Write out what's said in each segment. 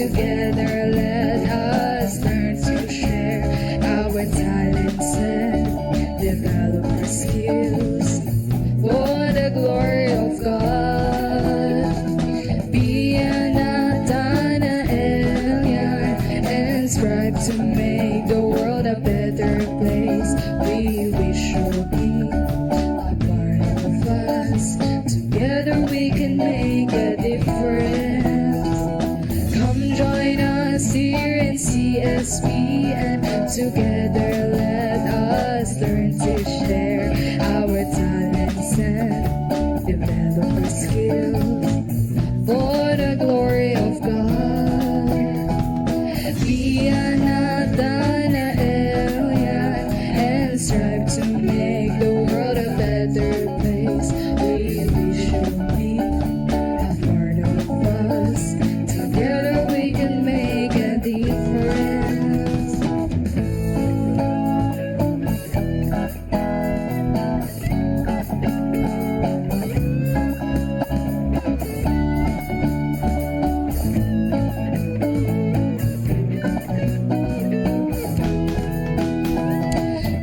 together let us learn to share our talents and develop our skills for the glory of God. Be an Nathanael and strive to make the world a better place. We wish you'll be a part of us. Together we can make a difference. Come join us here in CSP and together let us learn to share our talents and develop our skills for the glory of God. Be a Nathanael and strive to make the world a better place. We wish you'll be a part of us. Together we can make a difference.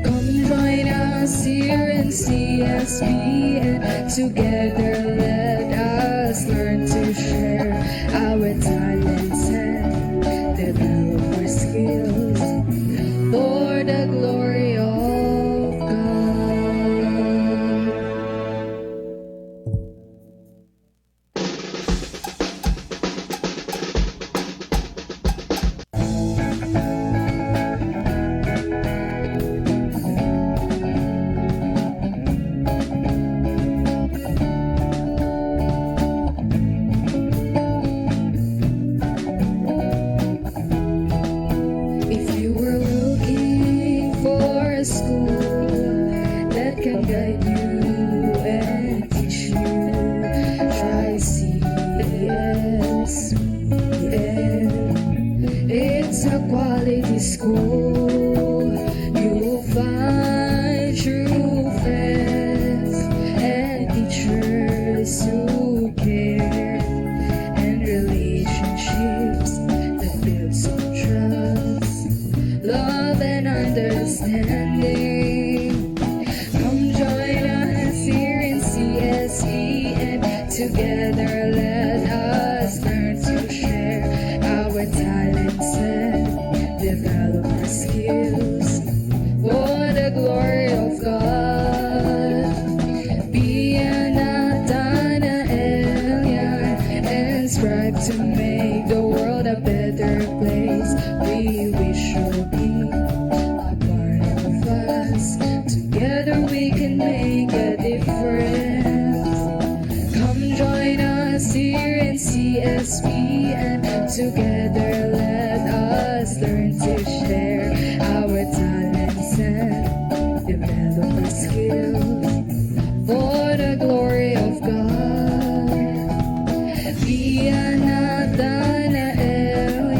Come join us here in CSP and together let us learn to share our talents and develop our skills for the glory of God. If you were looking for a school that can guide you and teach you, try CSPN. It's a quality school. You'll find true friends and teachers who care, and relationships that build some trust, love and understanding. Come join us here in CSE and together let us learn to share our talents and develop our skills for the glory of God. Be a Nathanael and strive to make the world a better place. We wish you'll be a part of us. Together we can make a difference. Come join us here in CSP and together let us learn to share our talents and develop our skills for the glory of God. Be a Nathanael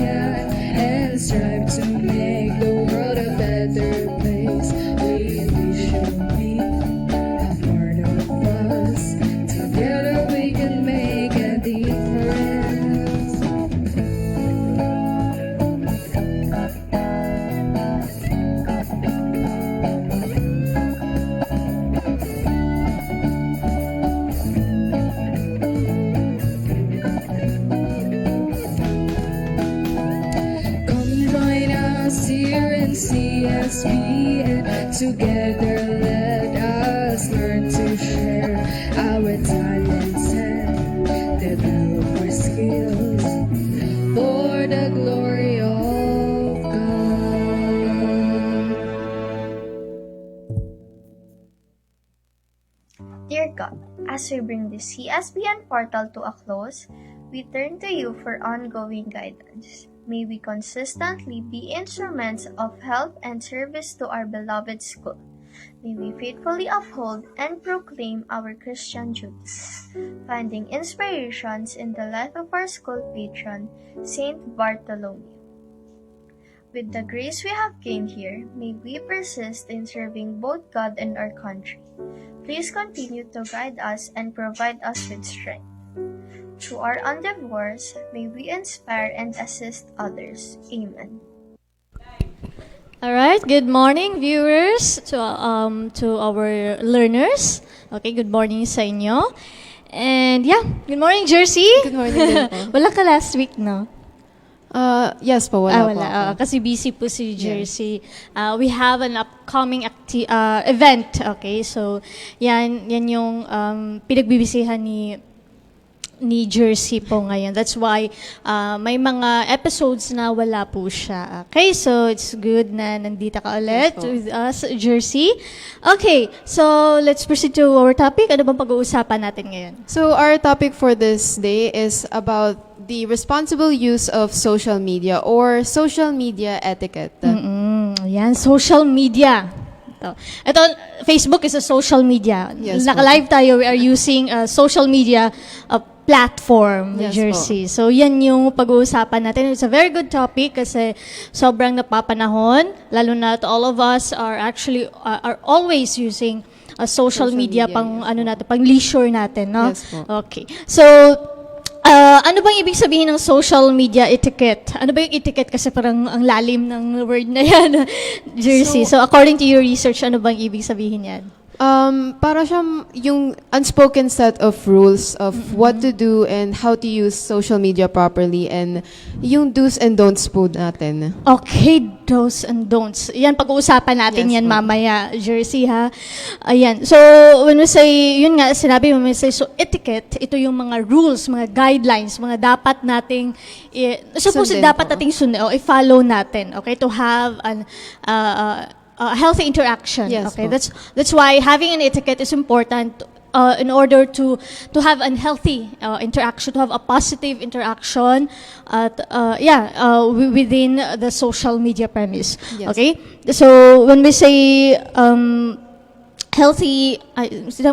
and strive to make the world a better place. We wish you'll be a part of us. Together we can make a difference. Come join us here in CSP and together let us learn to share our talents and develop our skills for the glory of God. Dear God, as we bring the CSBN portal to a close, we turn to you for ongoing guidance. May we consistently be instruments of help and service to our beloved school. May we faithfully uphold and proclaim our Christian duties, finding inspirations in the life of our school patron, Saint Bartholomew. With the grace we have gained here, may we persist in serving both God and our country. Please continue to guide us and provide us with strength. Through our endeavors, may we inspire and assist others. Amen. All right. Good morning, viewers, to our learners. Okay, good morning sa inyo. And yeah, good morning, Jersey. Good morning din po. Wala ka last week, no? Yes po, wala po wala. ako. Kasi busy po si Jersey. We have an upcoming event. Okay, so yan yung pinagbibisihan ni Jersey po ngayon. That's why may mga episodes na wala po siya. Okay, so it's good na nandito ka ulit Yes po. with us, Jersey. Okay, so let's proceed to our topic. Ano bang pag-uusapan natin ngayon? So our topic for this day is about the responsible use of social media or social media etiquette. Yan, social media. Ito, Facebook is a social media. Yes Naka-live tayo, we are using a social media platform, Yes Jersey. So, yan yung pag-uusapan natin. It's a very good topic kasi sobrang napapanahon, lalo na to all of us are actually, are always using social media, pang, yes ano natin, pang leisure natin, no? Yes po. Okay. So, ano bang ibig sabihin ng social media etiquette? Ano ba yung etiquette? Kasi parang ang lalim ng word na yan, Jersey. So, according to your research, ano bang ibig sabihin yan? Para siyang yung unspoken set of rules of what to do and how to use social media properly and yung do's and don'ts po natin. Okay, do's and don'ts. Yan, pag-uusapan natin Yes yan po. mamaya, Jersey, ha? Ayan. So, when we say, yun nga, sinabi mo, when we say, so etiquette, ito yung mga rules, mga guidelines, mga dapat nating, Sundin dapat po. nating sundin, o i-follow natin, okay? To have an, healthy interaction. Yes Okay, po. that's why having an etiquette is important in order to have an healthy interaction, to have a positive interaction at within the social media premise. Yes. Okay, so when we say healthy,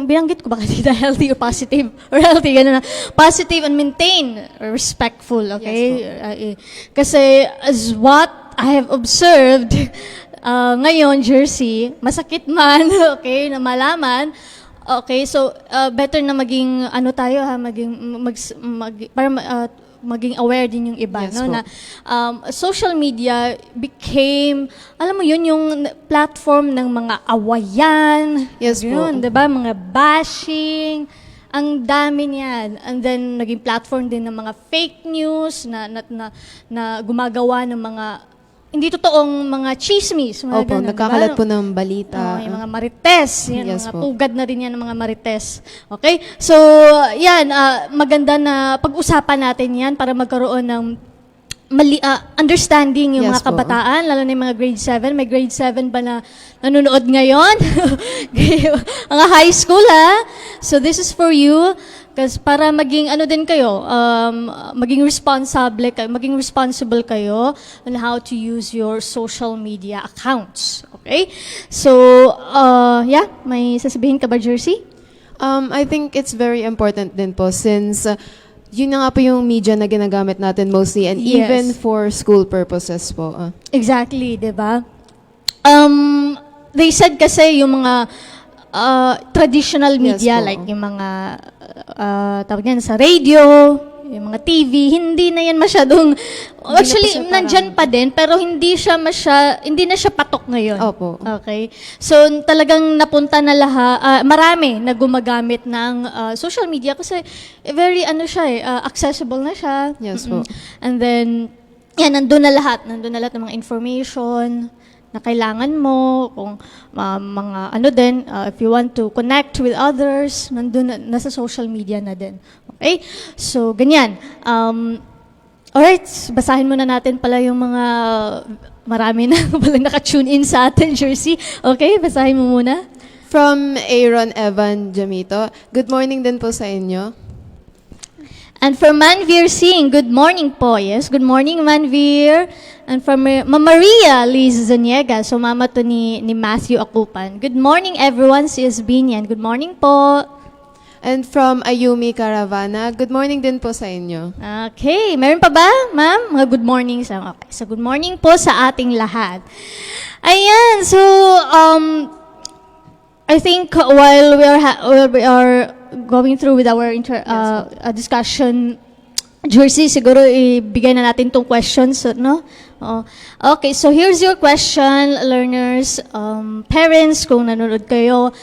binanggit ko ba kanina, healthy or positive? Or healthy, gano'n na. Positive and maintain, respectful, okay? Kasi as what I have observed, ngayon, Jersey, masakit man, okay, na malaman, okay, so better na maging, ano tayo ha, maging aware din yung iba, Yes no, po. na social media became, alam mo yun, yung platform ng mga awayan, Yes po. yun, diba, mga bashing, ang dami niyan. And then, naging platform din ng mga fake news na gumagawa ng mga hindi totoong mga chismis. Mga Opo, ganun, nagkakalat diba? po ng balita. Yung mga marites. Yan, Yes mga po. pugad na rin yan ng mga marites. Okay? So, yan, maganda na pag-usapan natin yan para magkaroon ng understanding yung Yes mga po. kabataan, lalo na yung mga grade 7. May grade 7 ba na nanonood ngayon? Mga high school, ha? So, this is for you. Kasi para maging ano din kayo, maging responsible kayo on how to use your social media accounts. Okay? So, may sasabihin ka ba, Jersey? I think it's very important din po since yun na nga po yung media na ginagamit natin mostly and Yes. even for school purposes po. Exactly, 'di ba? They said kasi yung mga traditional media Yes po. like yung mga tawag yan sa radio, yung mga TV, hindi na yan masyadong actually siya parang- nandyan pa din pero hindi na siya patok ngayon. Opo. Okay. So talagang napunta na marami na gumagamit ng social media kasi very accessible na siya. Yes po. And then yan, nandun na lahat ng mga information na kailangan mo, kung if you want to connect with others, nasa social media na din. Okay? So, ganyan. Alright, basahin muna natin pala yung mga, marami na pala naka-tune in sa atin, Jersey. Okay, basahin mo muna. From Aaron Evan Jamito, good morning din po sa inyo. And from Manvir Singh, good morning po. Yes, good morning, Manvir. And from Mama Maria Liz Zuniega, so mama to ni Matthew Akupan. Good morning, everyone. Si Esbinian, good morning po. And from Ayumi Caravana, good morning din po sa inyo. Okay, meron pa ba, ma'am? Mga good morning sa. Okay, so good morning po sa ating lahat. Ayan, so I think while we are going through with our discussion, Jersey, siguro ibigay na natin tong questions, no? Okay, so here's your question, learners, parents, kung nanonood kayo,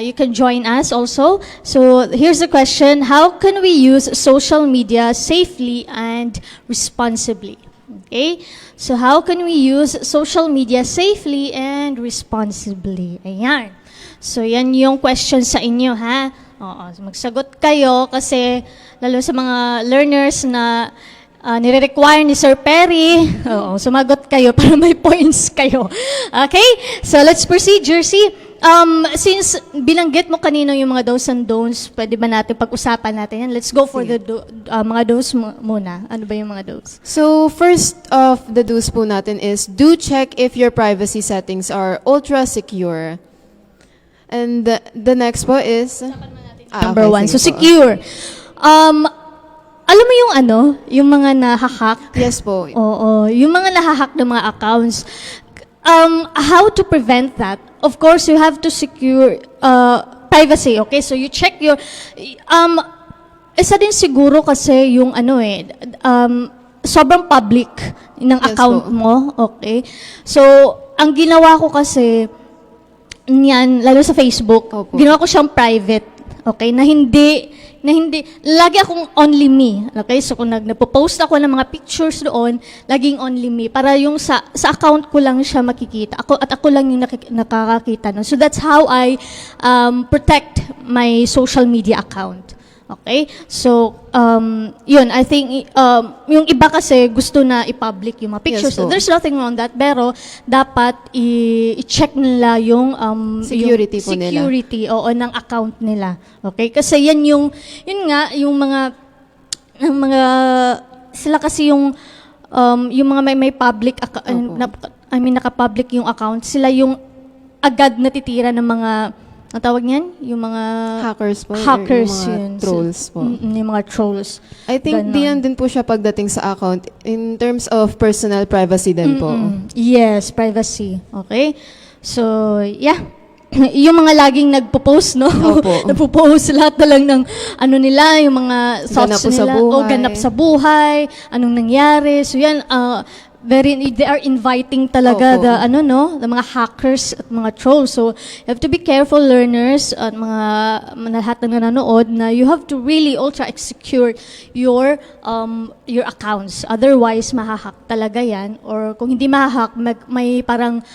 you can join us also. So here's the question: how can we use social media safely and responsibly? Okay, so how can we use social media safely and responsibly? Ayan. So yan yung question sa inyo, ha? Oo, so magsagot kayo kasi lalo sa mga learners na nire-require ni Sir Perry, sumagot kayo para may points kayo. Okay? So let's proceed, Jersey. Since binanggit mo kanino yung mga do's and don'ts, pwede ba natin pag-usapan natin yan? Let's go for the mga do's muna. Ano ba yung mga do's? So, first of the do's po natin is, do check if your privacy settings are ultra secure. And the next po is... Number okay, one. So, sige po. secure. Alam mo yung yung mga nahahack? Yes po. Oo, yung mga nahahack ng mga accounts. How to prevent that? Of course, you have to secure privacy, okay? So, you check your... isa din siguro kasi yung sobrang public ng Yes account po. mo, okay? So, ang ginawa ko kasi, niyan, lalo sa Facebook, Opo. ginawa ko siyang private, okay? Na hindi, lagi akong only me, okay? So, kung nagpo-post ako ng mga pictures doon, laging only me, para yung sa account ko lang siya makikita. Ako lang yung nakakakita nun. So, that's how I protect my social media account. Okay? So, yun, I think, yung iba kasi gusto na i-public yung mga pictures. Yes po. There's nothing wrong with that, pero dapat i-check nila yung Security po yung nila. security, oo, ng account nila. Okay? Kasi yan yun nga, yung mga sila kasi yung mga may public, naka-public yung account, sila yung agad natitira ng mga, ang tawag niyan? Yung mga Hackers po. hackers, yung mga yun. trolls po. Yung mga trolls. I think Ganon. diyan din po siya pagdating sa account in terms of personal privacy din po. Yes, privacy. Okay? So, yeah. Yung mga laging nagpo-post, no? Opo. Nagpo-post lahat na lang ng yung mga thoughts Ganap po sa nila. buhay. Ganap sa buhay. Anong nangyari. So, yan, they are inviting talaga Opo. the mga hackers at mga trolls. So, you have to be careful, learners, at mga lahat na nanonood, na you have to really ultra secure your accounts. Otherwise, mahahack talaga yan. Or kung hindi mahahack, may parang,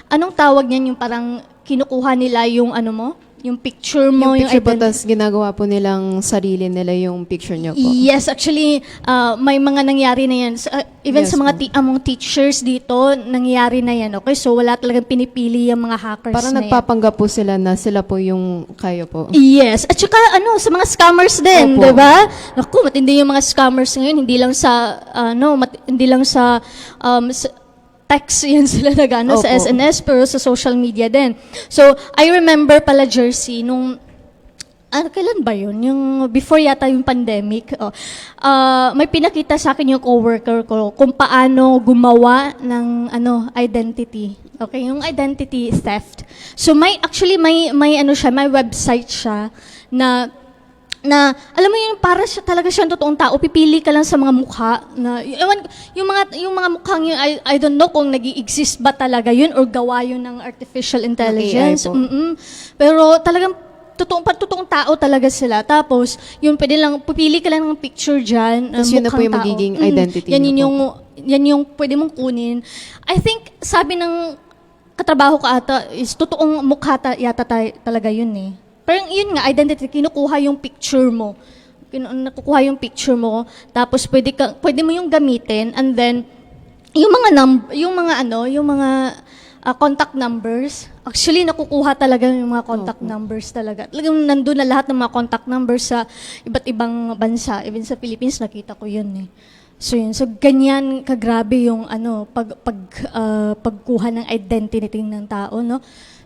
anong tawag niyan, yung parang kinukuha nila yung yung picture mo, Yung picture po, identity. tas ginagawa po nilang sarili nila yung picture nyo po. Yes, actually, may mga nangyari na yan. Even Yes sa mga po. among teachers dito, nangyari na yan. Okay, so wala talagang pinipili yung mga hackers Parang na yan. nagpapanggap po sila na sila po yung kayo po. Yes. At saka, sa mga scammers din, Opo. di ba? Naku, matindi yung mga scammers ngayon. Hindi lang sa, hindi lang sa text yan sila nagano sa Opo. SNS, pero sa social media din. So, I remember pala, Jersey, nung kailan ba yun? Yung before yata yung pandemic. May pinakita sa akin yung coworker ko kung paano gumawa ng identity. Okay, yung identity theft. So may website siya na alam mo yun, para siya talaga siyang totoong tao, pipili ka lang sa mga mukha na yung mga mukhang yun, I don't know kung nag-i-exist ba talaga yun or gawa yun ng artificial intelligence. AI po. Pero talagang totoong tao talaga sila. Tapos, pipili ka lang ng picture dyan. Tapos yun na po mukhang yung tao. magiging identity Yan niyo yun yan yung pwede mong kunin. I think, sabi ng katrabaho ka ata, is totoong mukha yata talaga yun eh. Pero yun nga, identity, kinukuha yung picture mo. Nakukuha yung picture mo, tapos pwede mo yung gamitin, and then, yung mga contact numbers, actually, nakukuha talaga yung mga contact numbers talaga. Talagang nandun na lahat ng mga contact numbers sa iba't ibang bansa. Even sa Philippines, nakita ko yun eh. So yun, so ganyan kagrabe yung pagkuha ng identity ng tao, no?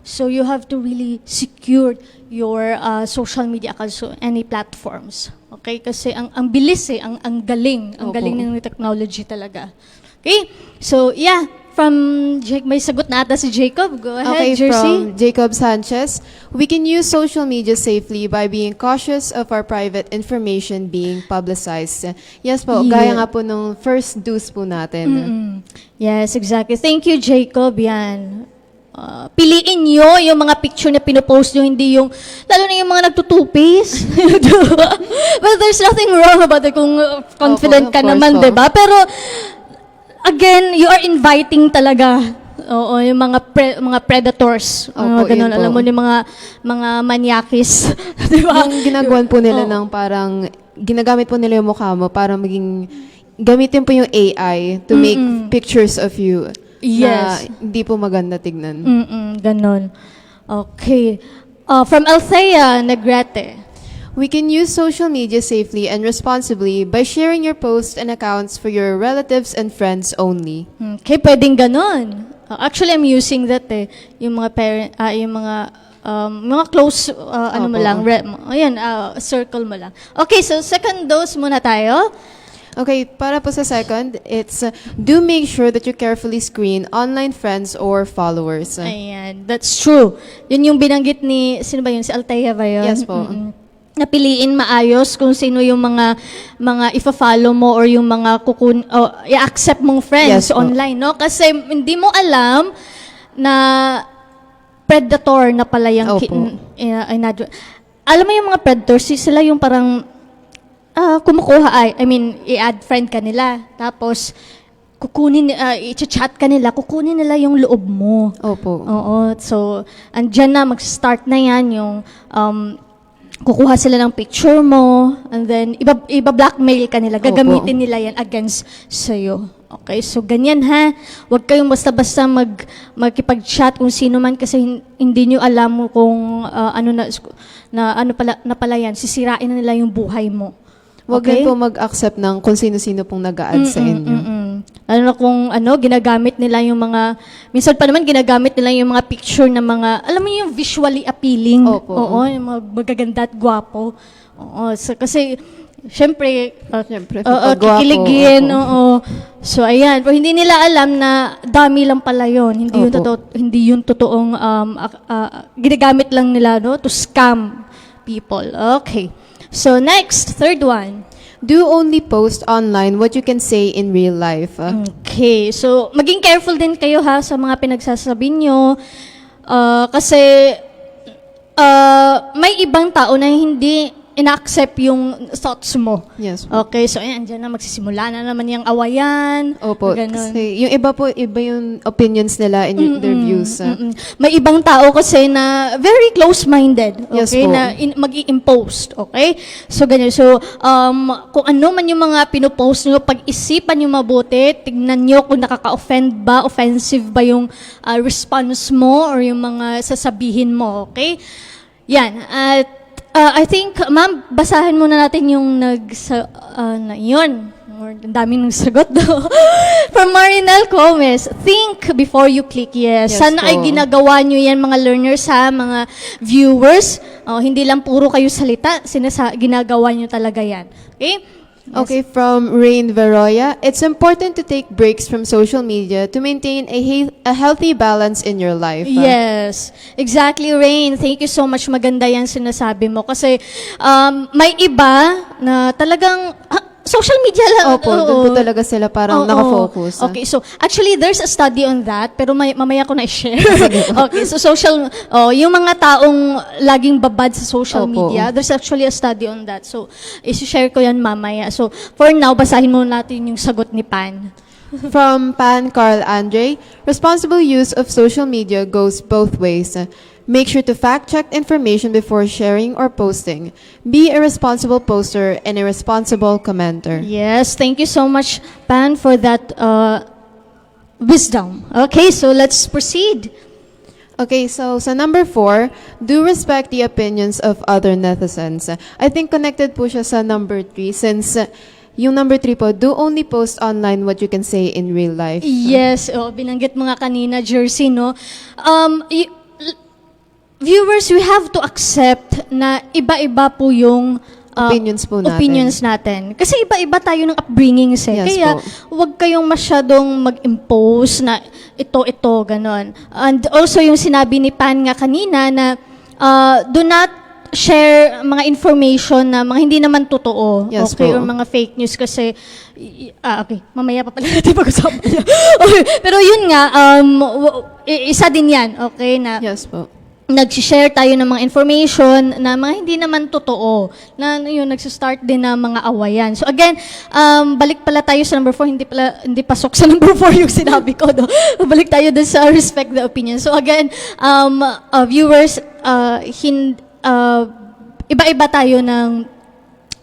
So you have to really secure your social media accounts, so any platforms. Okay? Kasi ang bilis ang galing Opo. ng technology talaga. Okay? So yeah, May sagot na ata si Jacob. Go ahead, Okay, Jersey. from Jacob Sanchez. We can use social media safely by being cautious of our private information being publicized. Yes po, Yeah. gaya nga po nung first dose po natin. Yes, exactly. Thank you, Jacob. Yan. Piliin nyo yung mga picture na pinopost nyo, hindi yung, lalo na yung mga nagtutupis. Well, there's nothing wrong about it kung confident Opo, ka of course naman, po. diba? Pero, again, you are inviting talaga. Oo, yung mga predators. Opo, Ganun, yun po. alam mo, yung mga manyakis. Diba? Yung ginagawan po nila Oo. ng parang, ginagamit po nila yung mukha mo para maging, gamitin po yung AI to make pictures of you. Yes. Na hindi po maganda tignan. Ganon. Okay. From Althea Negrete. We can use social media safely and responsibly by sharing your posts and accounts for your relatives and friends only. Okay, pwedeng ganon. Actually, I'm using that yung mga mga close, ano mo Opo. lang, ayan, circle mo lang. Okay, so second dose muna tayo. Okay, para po sa second, it's do make sure that you carefully screen online friends or followers. Ayan, that's true. Yun yung binanggit ni, sino ba yun? Si Althea ba yun? Yes po. Napiliin maayos kung sino yung mga ifa-follow mo or yung mga i-accept mong friends Yes po. online, no? Kasi hindi mo alam na predator na pala yung Opo. alam mo yung mga predators, sila yung parang kumukuha, i-add friend ka nila. Tapos, i-chat ka nila, kukunin nila yung loob mo. Opo. Oo. So, andyan na, mag-start na yan yung, kukuha sila ng picture mo, and then, iba-blackmail ka nila. Gagamitin nila yan against sa'yo. Okay? So, ganyan ha. Huwag kayong basta-basta magkipag-chat kung sino man kasi hindi nyo alam kung ano pala yan. Sisirain na nila yung buhay mo. Huwag Okay? din po mag-accept ng kung sino-sino pong nag-a-add sa inyo. Lalo na kung ginagamit nila yung mga, minsan pa naman ginagamit nila yung mga picture na mga, alam mo yung visually appealing. Opo. Oo, yung mga magaganda at gwapo. Oo, so, kasi, syempre, Siyempre, pag gwapo, kikiligin, opo. oo. So, ayan. Pero hindi nila alam na dami lang pala yun. Opo. Hindi yung totoong, ginagamit lang nila, no, to scam people. Okay. So, next, third one. Do only post online what you can say in real life. Okay. So, maging careful din kayo ha sa mga pinagsasabi nyo. Kasi, may ibang tao na hindi ina-accept yung thoughts mo. Yes po. Okay. So, ayan, dyan na magsisimula na naman yung awayan. Opo. Ganun. Kasi yung iba po, iba yung opinions nila and yung their views. May ibang tao kasi na very close-minded, okay, Yes po. na mag-i-impose, okay? So, ganyan. So, kung ano man yung mga pinopost nyo, pag-isipan nyo mabuti, tignan nyo kung nakaka-offend ba, offensive ba yung response mo or yung mga sasabihin mo, okay? Yan. At I think, ma'am, basahin muna natin yung yun. Ang dami ng sagot do. From Marinel Gomez, think before you click yes. Yes Sana po. ay ginagawa nyo yan mga learners ha, mga viewers. Hindi lang puro kayo salita, ginagawa nyo talaga yan. Okay? Okay, from Rain Veroya, it's important to take breaks from social media to maintain a healthy balance in your life. Yes, exactly, Rain. Thank you so much. Maganda yan sinasabi mo. Kasi may iba na talagang social media lang. Opo, doon po talaga sila parang Oo. nakafocus. Okay, so actually there's a study on that, pero mamaya ko na i-share. Okay, so yung mga taong laging babad sa social Opo. media, there's actually a study on that. So, i-share ko yan mamaya. So, for now, basahin muna natin yung sagot ni Pan. From Pan Carl Andre, responsible use of social media goes both ways. Make sure to fact-check information before sharing or posting. Be a responsible poster and a responsible commenter. Yes, thank you so much, Pan, for that wisdom. Okay, so let's proceed. Okay, so sa number 4, do respect the opinions of other netizens. I think connected po siya sa number 3 since yung number 3 po, do only post online what you can say in real life. Yes, binanggit mo nga kanina, Jersey, no? Viewers, we have to accept na iba-iba po yung opinions natin. Kasi iba-iba tayo ng upbringings eh. Yes Kaya po. huwag kayong masyadong mag-impose na ito, ganon. And also yung sinabi ni Pan nga kanina na do not share mga information na mga hindi naman totoo. Yes okay? po. Or mga fake news kasi, okay, mamaya pa pala natin pag-usapan. Okay. Pero yun nga, isa din yan, okay, na Yes po. nag-share tayo ng mga information na mga hindi naman totoo, na yun, nagsistart din ng mga awayan. So again, balik pala tayo sa number 4, hindi pasok sa number 4 yung sinabi ko, no? Balik tayo dun sa respect the opinion. So again, viewers, iba-iba tayo ng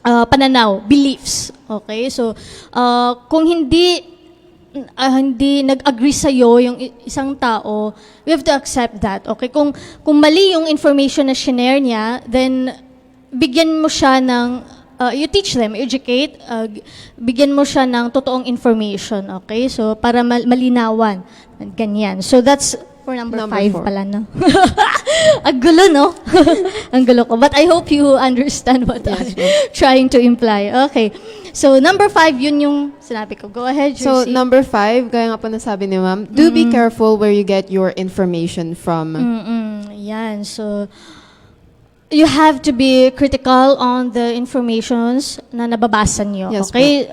pananaw, beliefs. Okay? So, kung hindi nag-agree sa'yo yung isang tao, we have to accept that. Okay? Kung mali yung information na shinare niya, then bigyan mo siya ng, you teach them, educate, bigyan mo siya ng totoong information. Okay? So, para malinawan. Ganyan. So, that's for number 5 4. pala, no? Ang gulo, no? Ang gulo ko. But I hope you understand what I'm trying to imply. Okay. So, number 5, yun yung sinabi ko. Go ahead, Jersey. So, number 5, gaya nga po nasabi ni Ma'am, do be careful where you get your information from. Yan. So, you have to be critical on the informations na nababasa nyo. Yes Okay?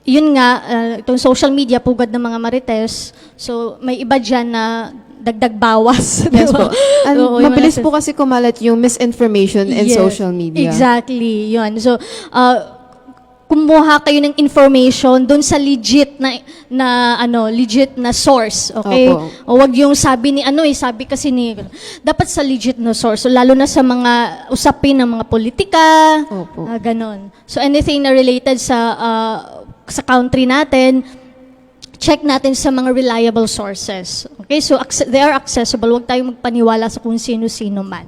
Yun nga, itong social media, pugad ng mga marites. So, may iba dyan na dagdag bawas. Yes diba? po. And Oo, yung mabilis mga- po kasi kumalat yung misinformation in Yes, social media. Exactly, yun. So, kumuha kayo ng information doon sa legit na source, okay? Opo. O wag yung sabi ni sabi kasi ni dapat sa legit na source. So, lalo na sa mga usapin ng mga politika, Opo. ganon. So anything na related sa country natin, check natin sa mga reliable sources. Okay? So, they are accessible. Huwag tayong magpaniwala sa kung sino-sino man.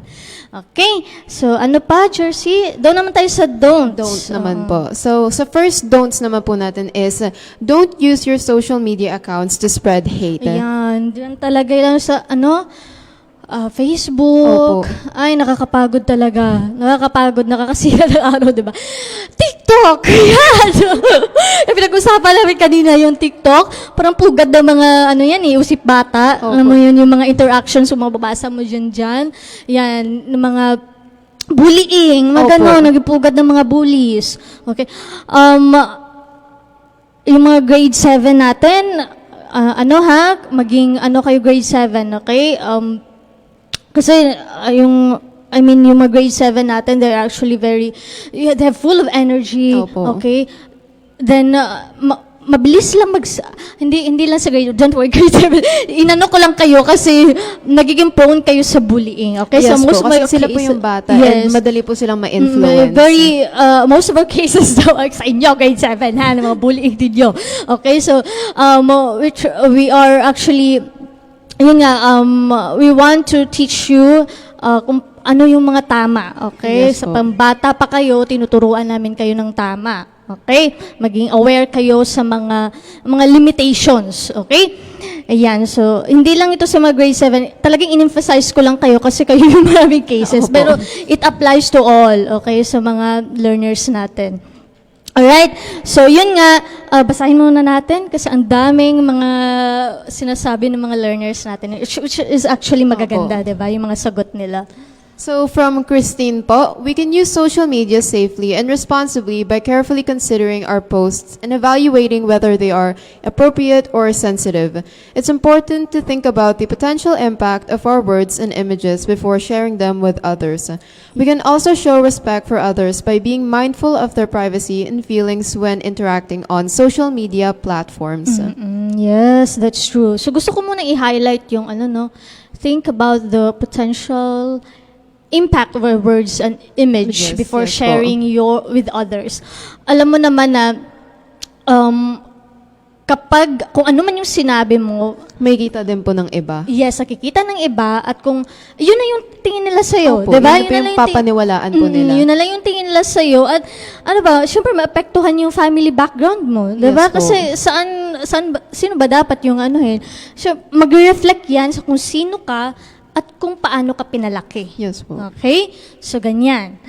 Okay? So, ano pa, Jersey? Doon naman tayo sa don'ts. Don't naman po. So, sa first don'ts naman po natin is, don't use your social media accounts to spread hate. Ayan. Diyan talaga lang sa, Facebook. Opo. Ay, nakakapagod talaga. Nakakapagod, nakakasira ng araw, di ba? TikTok! Yan! Yung pinag-usapan namin kanina yung TikTok. Parang pugad ng mga, usip bata. Opo. Alam mo yun, yung mga interactions, yung mababasa mo dyan. Yan, ng mga bullying, mga Opo. ganon, nagpugad ng mga bullies. Okay. Yung mga grade 7 natin, maging kayo grade 7, okay? Kasi yung mga grade 7 natin, they're actually they're full of energy, Opo. okay? Then, mabilis lang hindi lang sa grade, don't worry, grade 7. Inano ko lang kayo kasi nagiging prone kayo sa bullying, okay? Yes so, most po, of kasi our sila po cases- yung bata Yes. and madali po silang ma-influence. Most of our cases daw sa inyo, grade 7, ng mga bullying ninyo. Okay, so, which we are actually, we want to teach you kung ano yung mga tama, okay? Yes Sa po. pambata pa kayo, tinuturuan namin kayo ng tama, okay? Maging aware kayo sa mga limitations, okay? Ayan, so, hindi lang ito sa mga grade 7, talagang in-emphasize ko lang kayo kasi kayo yung maraming cases, Opo. pero it applies to all, okay, sa mga learners natin. Alright, so yun nga, basahin muna natin kasi ang daming mga sinasabi ng mga learners natin, which is actually magaganda, di ba? Yung mga sagot nila. So from Christine po, we can use social media safely and responsibly by carefully considering our posts and evaluating whether they are appropriate or sensitive. It's important to think about the potential impact of our words and images before sharing them with others. We can also show respect for others by being mindful of their privacy and feelings when interacting on social media platforms. Yes, that's true. So gusto ko muna i-highlight yung think about the potential impact of our words and image Yes, before yes po. sharing with others. Alam mo naman na kung ano man yung sinabi mo, May kita din po ng iba. yes, nakikita ng iba at kung yun na yung tingin nila sa'yo, Opo, di ba? yun na po yung papaniwalaan po nila. Yun na lang yung tingin nila sa'yo at syempre maapektuhan yung family background mo, di ba? Yes po. Kasi sino ba dapat yung so, magre-reflect yan sa kung sino ka at kung paano ka pinalaki. Yes po. Okay? So, ganyan.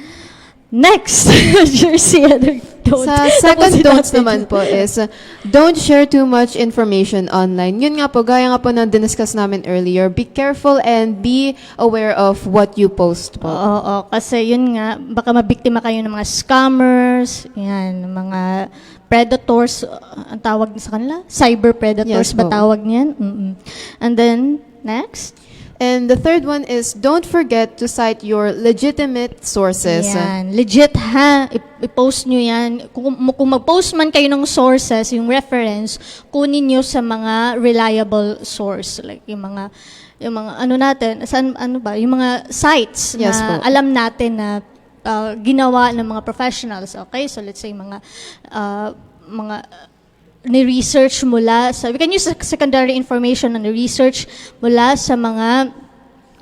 Next, jersey, other don't. Sa second don'ts naman po is, don't share too much information online. Yun nga po, gaya nga po na diniscuss namin earlier, be careful and be aware of what you post po. Oo, kasi yun nga, baka mabiktima kayo ng mga scammers, yan, mga predators, ang tawag sa kanila? Cyber predators Yes ba po. tawag niyan? And then, next? And the third one is, don't forget to cite your legitimate sources. Yan. Legit ha. I-post nyo yan. Kung mag-post man kayo ng sources, yung reference, kunin nyo sa mga reliable source. Like yung mga ano natin, yung mga sites Yes na po. alam natin na ginawa ng mga professionals. Okay? So let's say mga ni-research mula sa, we can use secondary information na ni-research mula sa mga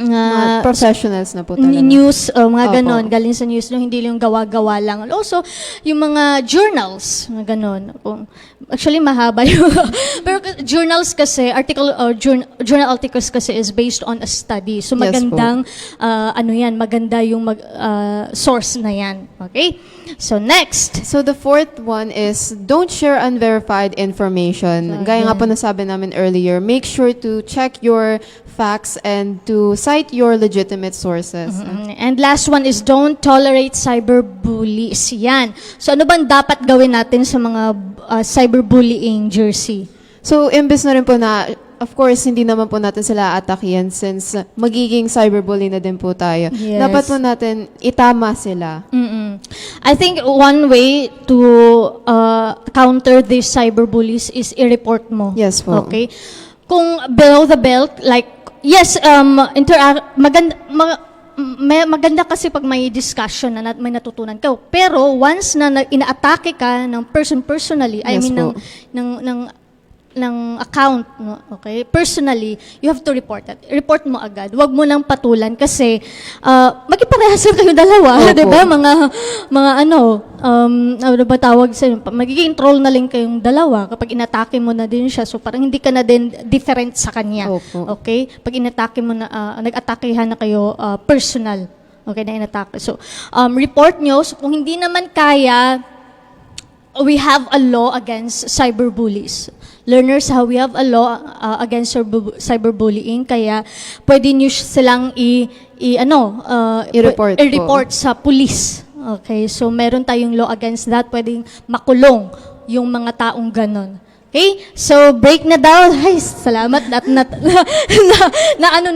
Mga professionals na po talaga. news, mga Opo. ganon, galing sa news, no, hindi yung gawa-gawa lang. Also, yung mga journals, na ganon. Actually, mahaba yung, pero journals kasi, journal articles kasi is based on a study. So, Yes po. magandang, maganda yung source na yan. Okay? So, next. So the fourth one is, don't share unverified information. So, Gaya nga po again. nasabi namin earlier, make sure to check your facts and to cite your legitimate sources. And last one is don't tolerate cyberbullies. Yan. So ano bang dapat gawin natin sa mga cyberbullying, Jersey? So, imbes na rin po na, of course, hindi naman po natin sila atakihan since magiging cyberbully na din po tayo. Yes. Dapat po natin itama sila. I think one way to counter these cyberbullies is i-report mo. Yes po. Okay? Kung below the belt, like, yes, maganda kasi pag may discussion na may natutunan ka. Pero once na inaatake ka ng personally, I Yes mean po. ng account, no? Okay? Personally, you have to report that. Report mo agad. Huwag mo lang patulan kasi magkiparehas kayong dalawa, Opo. 'di ba? Mga ano ba tawag sa magiging troll na lang kayong dalawa kapag inatake mo na din siya. So parang hindi ka na din different sa kanya. Opo. Okay? Pag inatake mo na nag-atakehan na kayo personal. Okay, na inatake. So report nyo. So kung hindi naman kaya, we have a law against cyberbullies. Learners, we have a law against cyberbullying, kaya pwede nyo silang I-report po. i-report sa police. Okay, so meron tayong law against that, pwedeng makulong yung mga taong ganon. Okay? So, break na daw. Ay, salamat na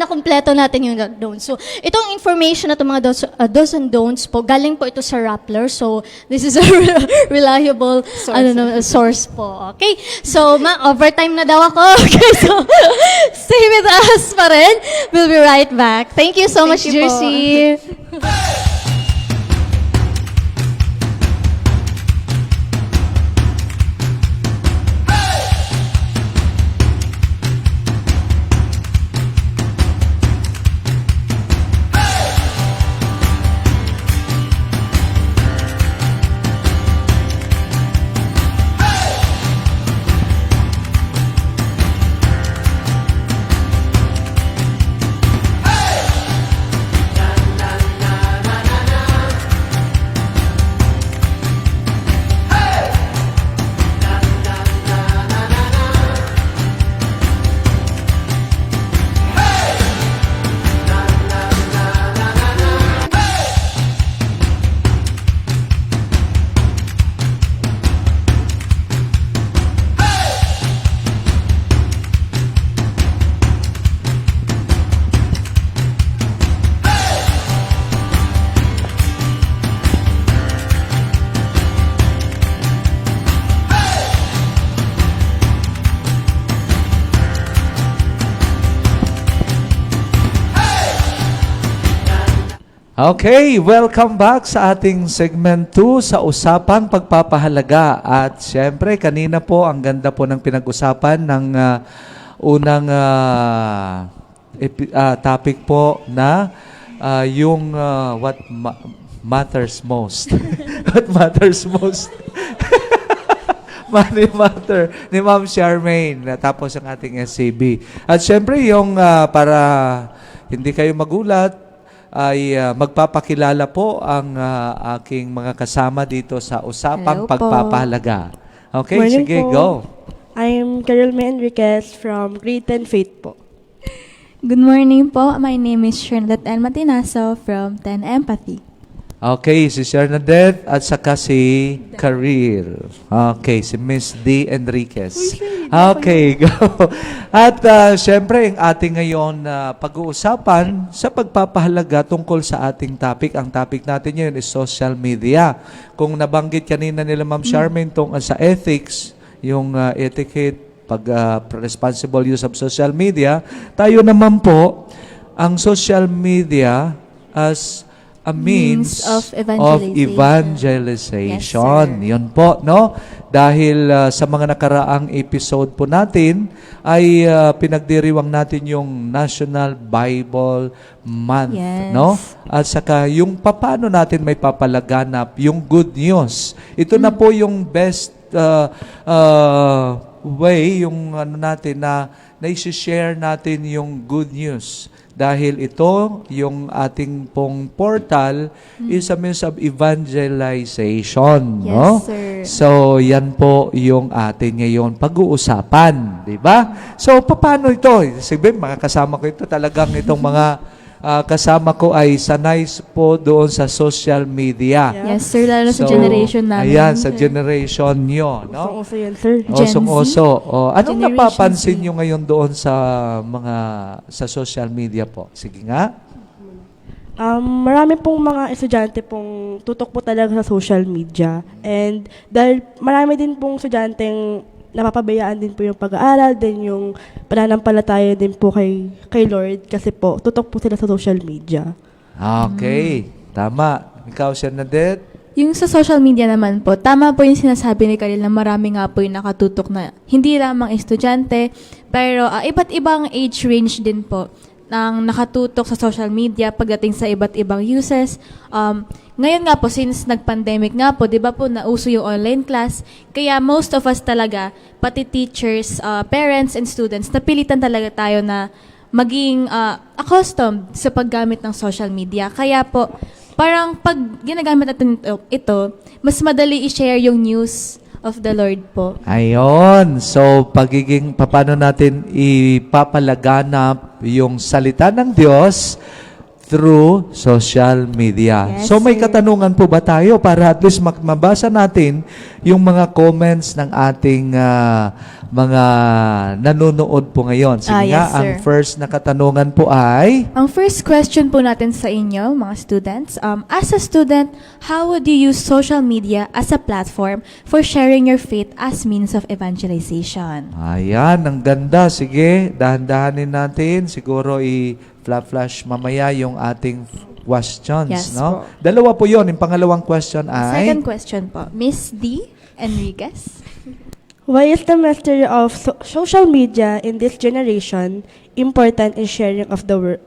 kumpleto natin yung don'ts. So, itong information na itong mga do's and don'ts po, galing po ito sa Rappler. So, this is a reliable source po. Okay? So, overtime na daw ako. Okay, so, stay with us pa rin. We'll be right back. Thank you so much, Thank you po. Jersey. Okay, welcome back sa ating segment 2 sa Usapang Pagpapahalaga. At syempre, kanina po, ang ganda po ng pinag-usapan ng unang topic po na yung what matters most. What matters most? Money Matter ni Ma'am Charmaine. Tapos ang ating SCB. At syempre, yung para hindi kayo magulat, ay magpapakilala po ang aking mga kasama dito sa Usapang Hello po. Pagpapahalaga. Okay, Morning sige, po. go. I'm Carol May Enriquez from grade 10 Faith po. Good morning po. My name is Shernadette L. Matinaso from 10 Empathy. Okay, si Bernadette at saka si Career. Okay, si Miss D. Enriquez. Okay, go. At syempre, ang ating ngayon pag-uusapan sa pagpapahalaga tungkol sa ating topic. Ang topic natin ngayon is social media. Kung nabanggit kanina nila Ma'am Charmaine tungkol sa ethics, yung etiquette, responsible use of social media, tayo naman po, ang social media as a means of evangelization. Yes, sir. Yun po, no? Dahil sa mga nakaraang episode po natin, ay pinagdiriwang natin yung National Bible Month, Yes. no? At saka yung paano natin may papalaganap yung good news. Ito na po yung best way, yung ano natin na i-share natin yung good news. Dahil ito, yung ating pong portal is a means of evangelization. Yes, no? sir. So, yan po yung atin ngayon pag-uusapan. Di ba? So, paano ito? Sabi, mga kasama ko ito, talagang itong mga kasama ko ay sanay po doon sa social media. Yes, sir. Lalo sa generation namin. Ayan, sa generation nyo. No? Usong-uso yan, sir. Gen Z? Osong-oso. Anong Generation napapansin Z. nyo ngayon doon sa social media po? Sige nga. Marami pong mga estudyante pong tutok po talaga sa social media. And dahil marami din pong estudyanteng napapabayaan din po yung pag-aaral, din yung pananampalataya din po kay Lord kasi po tutok po sila sa social media. Okay. Tama. Ikaw, Bernadette? Yung sa social media naman po, tama po yung sinasabi ni Karil na marami nga po yung nakatutok na hindi lamang estudyante, pero iba't ibang age range din po ng nakatutok sa social media pagdating sa iba't ibang uses. Ngayon nga po, since nag-pandemic nga po, di ba po, nauso yung online class, kaya most of us talaga, pati teachers, parents, and students, napilitan talaga tayo na maging accustomed sa paggamit ng social media. Kaya po, parang pag ginagamit natin ito, mas madali i-share yung news of the Lord po. Ayon. So, paano natin ipapalaganap yung salita ng Diyos through social media. Yes, So, may sir. katanungan po ba tayo para at least mabasa natin yung mga comments ng ating mga nanonood po ngayon? Sige Yes, nga, sir. ang first na katanungan po ay... Ang first question po natin sa inyo, mga students, as a student, how would you use social media as a platform for sharing your faith as means of evangelization? Ayan, ang ganda. Sige, dahan-dahanin natin. Siguro i-flash mamaya yung ating questions. Yes no? po. Dalawa po yun. Yung pangalawang question ay... Second question po, Miss D. Enriquez. Why is the mastery of social media in this generation important in sharing of the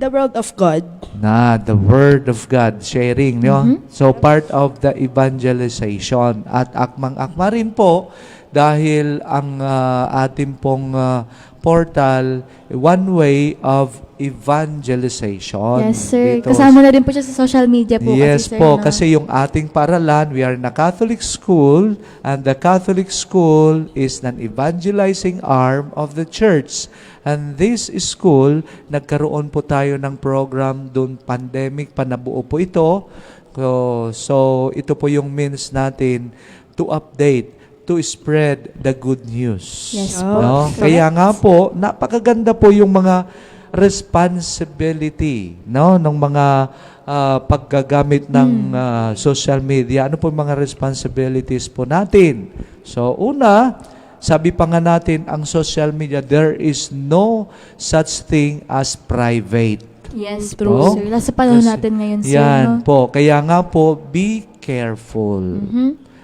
world of God? The Word of God, sharing. No? So, part of the evangelization. At akmang-akma rin po dahil ang ating pong portal, one way of evangelization. Yes, sir. Dito. Kasama na din po siya sa social media po. Yes kasi, sir, po, no? kasi yung ating paralan, we are in a Catholic school, and the Catholic school is an evangelizing arm of the church. And this school, nagkaroon po tayo ng program doon, pandemic, panabuo po ito. So ito po yung means natin to update, to spread the good news. Yes po. No? Correct. Kaya nga po, napakaganda po yung mga responsibility ng mga paggagamit ng social media. Ano po yung mga responsibilities po natin? So, una, sabi pa nga natin, ang social media, there is no such thing as private. Yes, True. po, sir. Nasa panahon Kasi- natin ngayon, sir. Yan No? po. Kaya nga po, be careful.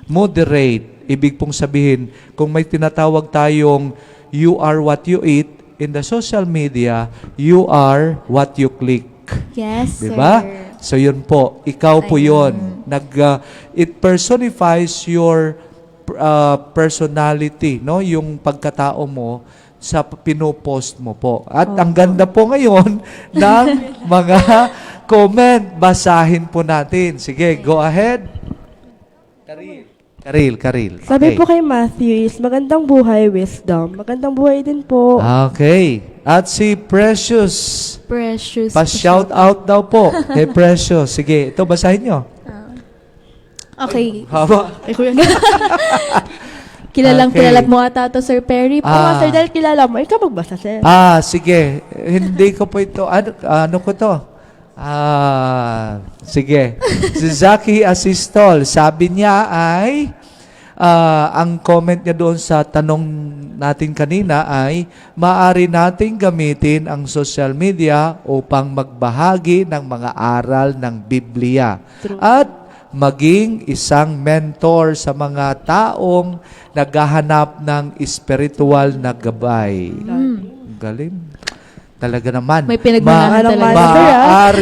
Moderate. Ibig pong sabihin, kung may tinatawag tayong you are what you eat, in the social media, you are what you click. Yes, Di sir. ba? So yun po, ikaw po yun. It personifies your personality, no? Yung pagkatao mo sa pinopost mo po. At ang ganda po ngayon ng mga comment, basahin po natin. Sige, go ahead. Karil. Sabi Okay. po kay Matthew is, magandang buhay, wisdom. Magandang buhay din po. Okay. At si Precious, Precious. pa-shout out daw po kay Precious. Sige, ito basahin nyo. Okay. Haba. Ay, kuya. Kilalang Okay. kilala mo ata to, Sir Perry. Oo nga, sir, dahil kilala mo, ikaw magbasa, sir. Sige. Hindi ko po ito. Ano ko to? Sige. Si Zaki Asistol, sabi niya ay, ang comment niya doon sa tanong natin kanina ay, maaari nating gamitin ang social media upang magbahagi ng mga aral ng Biblia. At maging isang mentor sa mga taong naghahanap ng espiritual na gabay. Galing. Talaga naman. May pinagmanahan talaga.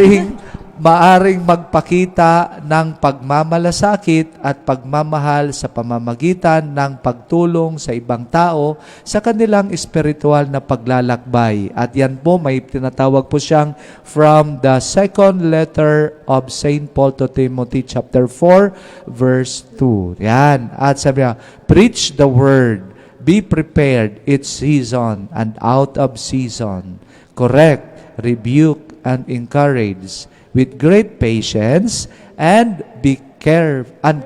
Maaring magpakita ng pagmamalasakit at pagmamahal sa pamamagitan ng pagtulong sa ibang tao sa kanilang espiritual na paglalakbay. At yan po, may tinatawag po siyang from the second letter of St. Paul to Timothy chapter 4 verse 2. Yan. At sabi niya, preach the word, be prepared, it's season and out of season. Correct, rebuke, and encourage with great patience and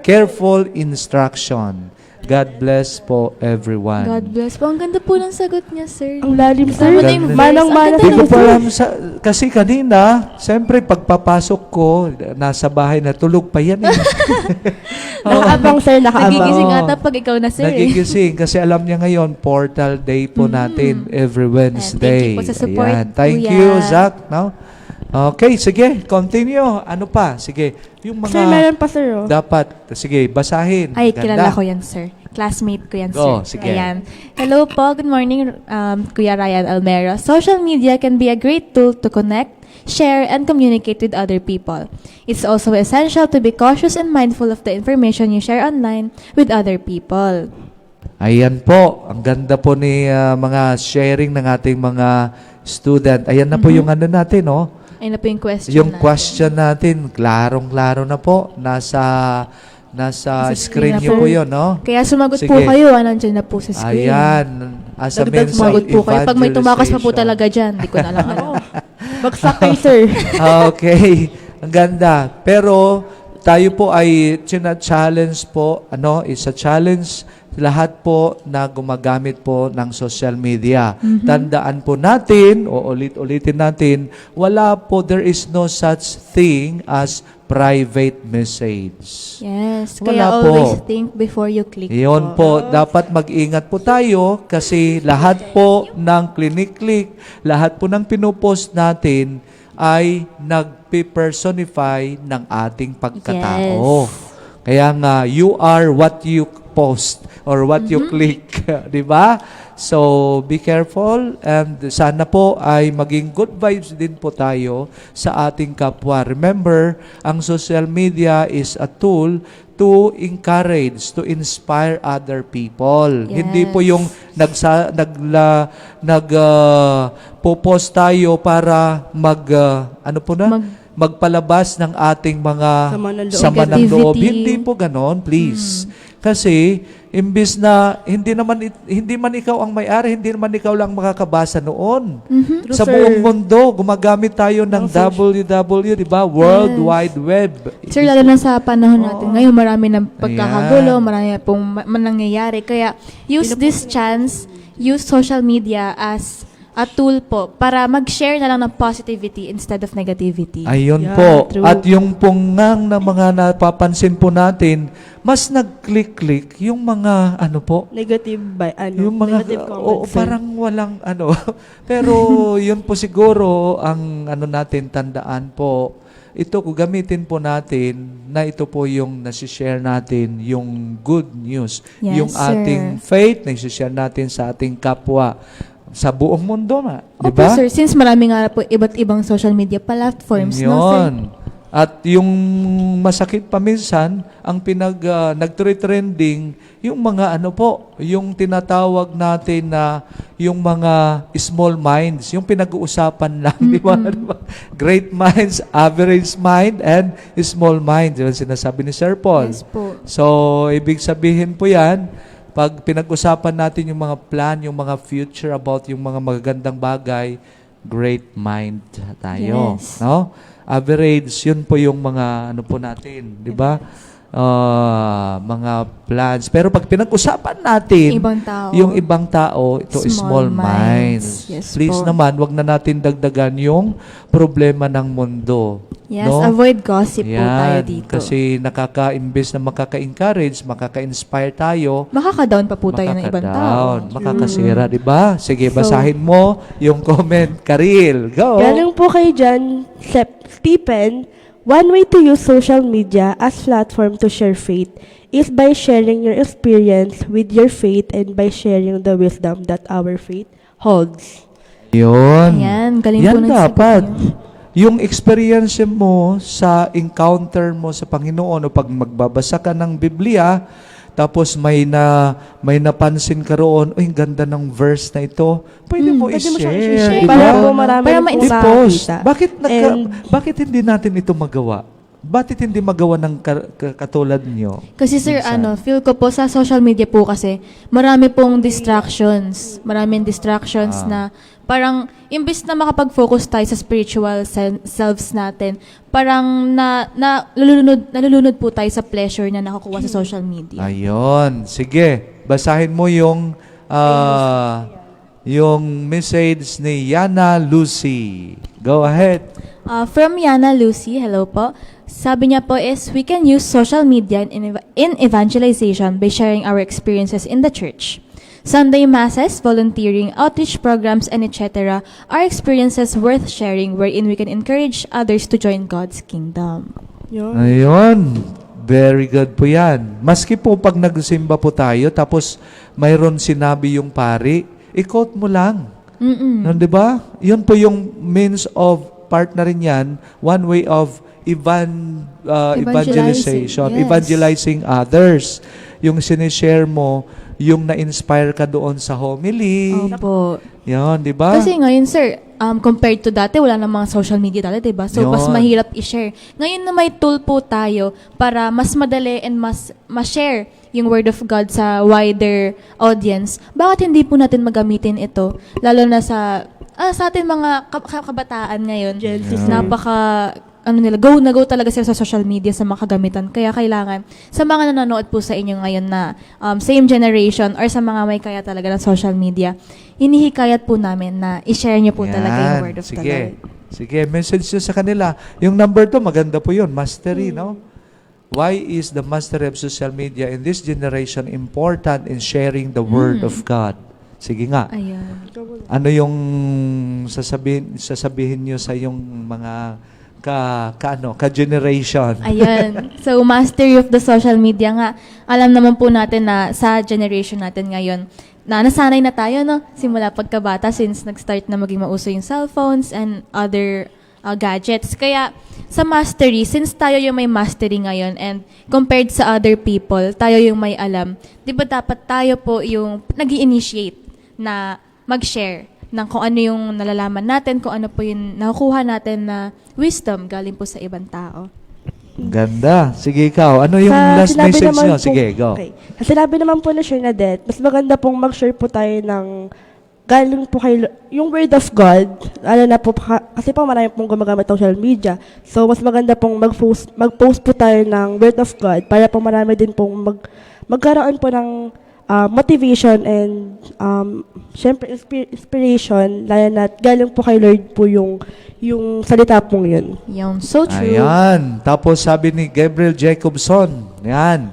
careful instruction. God bless po everyone. God bless po. Ang ganda po ng sagot niya, sir. Ang lalim, sir. Tama na yung verse. Manang-mana, Ang ganda Hindi ko sir. pa alam kasi kanina, siyempre pagpapasok ko, nasa bahay na tulog pa yan. Nakaabang, sir, nakaabang. Nagigising ata pag ikaw na, sir. Nagigising kasi alam niya ngayon, portal day po natin every Wednesday. Thank you po sa support, Ayan. Thank Kuya. you, Zach. No? Okay, sige, continue. Ano pa? Sige, yung Sir, mga meron pa, sir. Oh. dapat, sige, basahin. Ay, Ganda. kilala ko yan, sir. Classmate ko yan, Go, sir. sige. Ayan. Hello po. Good morning, Kuya Ryan Almero. Social media can be a great tool to connect, share, and communicate with other people. It's also essential to be cautious and mindful of the information you share online with other people. Ayan po, ang ganda po ni mga sharing ng ating mga student. Ayan na po yung ano natin, no? Ayun na po yung question Yung natin. question natin, klarong-klaro na po. Nasa screen na niyo po. po yun, no? Kaya sumagot po Sige. kayo, nandiyan na po sa screen. Ayan. As a Dagdag means of Sumagot po kayo. Pag may tumakas pa po evangelization. talaga dyan, di ko na lang alam. Bagsak kayo, sir. Okay. Ang ganda. Pero tayo po ay challenge po, isa challenge lahat po na gumagamit po ng social media. Tandaan po natin, o ulit-ulitin natin, there is no such thing as private message. Yes. Wala Kaya po. always think before you click. Iyon po, dapat mag-ingat po tayo kasi lahat po ng click, lahat po ng pinupost natin ay nagpe-personify ng ating pagkatao. Kaya nga, you are what you post or what you click, di ba? So, be careful and sana po ay maging good vibes din po tayo sa ating kapwa. Remember, ang social media is a tool to encourage, to inspire other people. Yes. Hindi po yung popost tayo para magpalabas ng ating mga sama ng loob. Negativity. Hindi po ganon, please. Kasi imbis na hindi man ikaw ang may-ari, hindi naman ikaw lang makakabasa noon. True, Sa sir. buong mundo, gumagamit tayo ng www, di ba? World Wide Web. Sir, lalo na sa panahon natin. Ngayon, marami ng pagkakagulo, marami pong nangyayari. Kaya, use this chance, use social media as a tool po para mag-share na lang ng positivity instead of negativity. Ayun Yeah, po. true. At yung pungang na mga napapansin po natin, mas nag-click-click yung mga Negative yung mga negative comments, sir. parang walang Pero yun po siguro ang natin tandaan po. Ito kung gamitin po natin na ito po yung nasi-share natin, yung good news, Yes, yung ating faith na isi-share natin sa ating kapwa sa buong mundo na, di Opo, ba? sir. Since marami nga po iba't ibang social media platforms, no, sir? Yun. At yung masakit pa minsan, ang nag-trending, yung mga yung tinatawag natin na yung mga small minds, yung pinag-uusapan lang, di ba? Great minds, average mind, and small mind. Yun ang sinasabi ni Sir Paul. Yes po. So, ibig sabihin po yan, pag pinag-usapan natin yung mga plan, yung mga future about yung mga magagandang bagay, great mind tayo. Yes. No? Average, yun po yung mga ano po natin, di ba? Mga plans. Pero pag pinag-usapan natin, Ibang tao. yung ibang tao, ito small Small minds. minds. Yes Please po. naman, wag na natin dagdagan yung problema ng mundo. Yes, no? avoid gossip po tayo Yan, dito. kasi imbes na makaka-encourage, makaka-inspire tayo, Makaka-down pa po tayo ng ibang tao. makaka-down, makakasira, di ba? Sige, So- basahin mo yung comment. Karil, go! Galing po kay John Stephen, one way to use social media as platform to share faith is by sharing your experience with your faith and by sharing the wisdom that our faith holds. Yun. Ayan, galing Yan po ng dapat. sagot niyo. Yung experience mo sa encounter mo sa Panginoon o pag magbabasa ka ng Biblia, tapos may napansin ka roon, ang ganda ng verse na ito, pwede mo Pwede mo siyang i-share. i-share. di ba? Para po marami Para rin po I-post. makakita. And- Bakit hindi natin ito magawa? Bakit hindi magawa ng katulad nyo? Kasi sir, Minsan. feel ko po sa social media po kasi marami pong distractions. Maraming distractions na parang imbes na makapag-focus tayo sa spiritual selves natin, parang nalulunod po tayo sa pleasure na nakukuha sa social media. Ayun. Sige, basahin mo yung message ni Yana Lucy. Go ahead. From Yana Lucy, hello po. Sabi niya po is, we can use social media in evangelization by sharing our experiences in the church. Sunday masses, volunteering, outreach programs, and etc. are experiences worth sharing wherein we can encourage others to join God's kingdom. Yun. Ayun. Very good po yan. Maski po pag nagsimba po tayo, tapos mayroon sinabi yung pari, i-quote mo lang. Mm-mm. Di ba? Yun po yung means of part na rin yan, one way of evangelization, Yes. evangelizing others. Yung sinishare mo, yung na-inspire ka doon sa homily. Opo. Yan, di ba? Kasi ngayon, sir, compared to dati, wala namang social media dati, diba? So, mas Yun. mahirap i-share. Ngayon na may tool po tayo para mas madali and mas ma-share yung Word of God sa wider audience, bakit hindi po natin magamitin ito? Lalo na sa atin mga kabataan ngayon. Gen Z. Go na go talaga sila sa social media sa mga kagamitan. Kaya kailangan, sa mga nanonood po sa inyo ngayon na same generation or sa mga may kaya talaga ng social media, hinihikayat po namin na i-share niyo po talaga yung Word of the Lord. Sige, message nyo sa kanila. Yung number 2, maganda po yun. Mastery, no? Why is the mastery of social media in this generation important in sharing the Word of God? Sige nga. Ayan. Ano yung sasabihin nyo sa yung mga ka-generation? Ayan. So, mastery of the social media nga. Alam naman po natin na sa generation natin ngayon, na nasanay na tayo, no? Simula pagkabata since nag-start na maging mauso yung cellphones and other gadgets. Kaya, sa mastery, since tayo yung may mastery ngayon and compared sa other people, tayo yung may alam, di ba dapat tayo po yung nag-i-initiate na mag-share ng kung ano yung nalalaman natin, kung ano po yung nakukuha natin na wisdom galing po sa ibang tao. Ganda. Sige, ikaw. Ano yung Sa last sinabi message naman nyo? po- Sige, go. Okay. Sa sinabi naman po na Shernadette, mas maganda pong mag-share po tayo ng galing po kay yung Word of God, ano na po, kasi po marami pong gumagamit ng social media. So, mas maganda pong mag-post po tayo ng Word of God para po marami din pong magkaroon po ng motivation and syempre inspiration, lalo na galing po kay Lord po yung salita pong yun. Yung so true. Ayan. Tapos sabi ni Gabriel Jacobson, yan.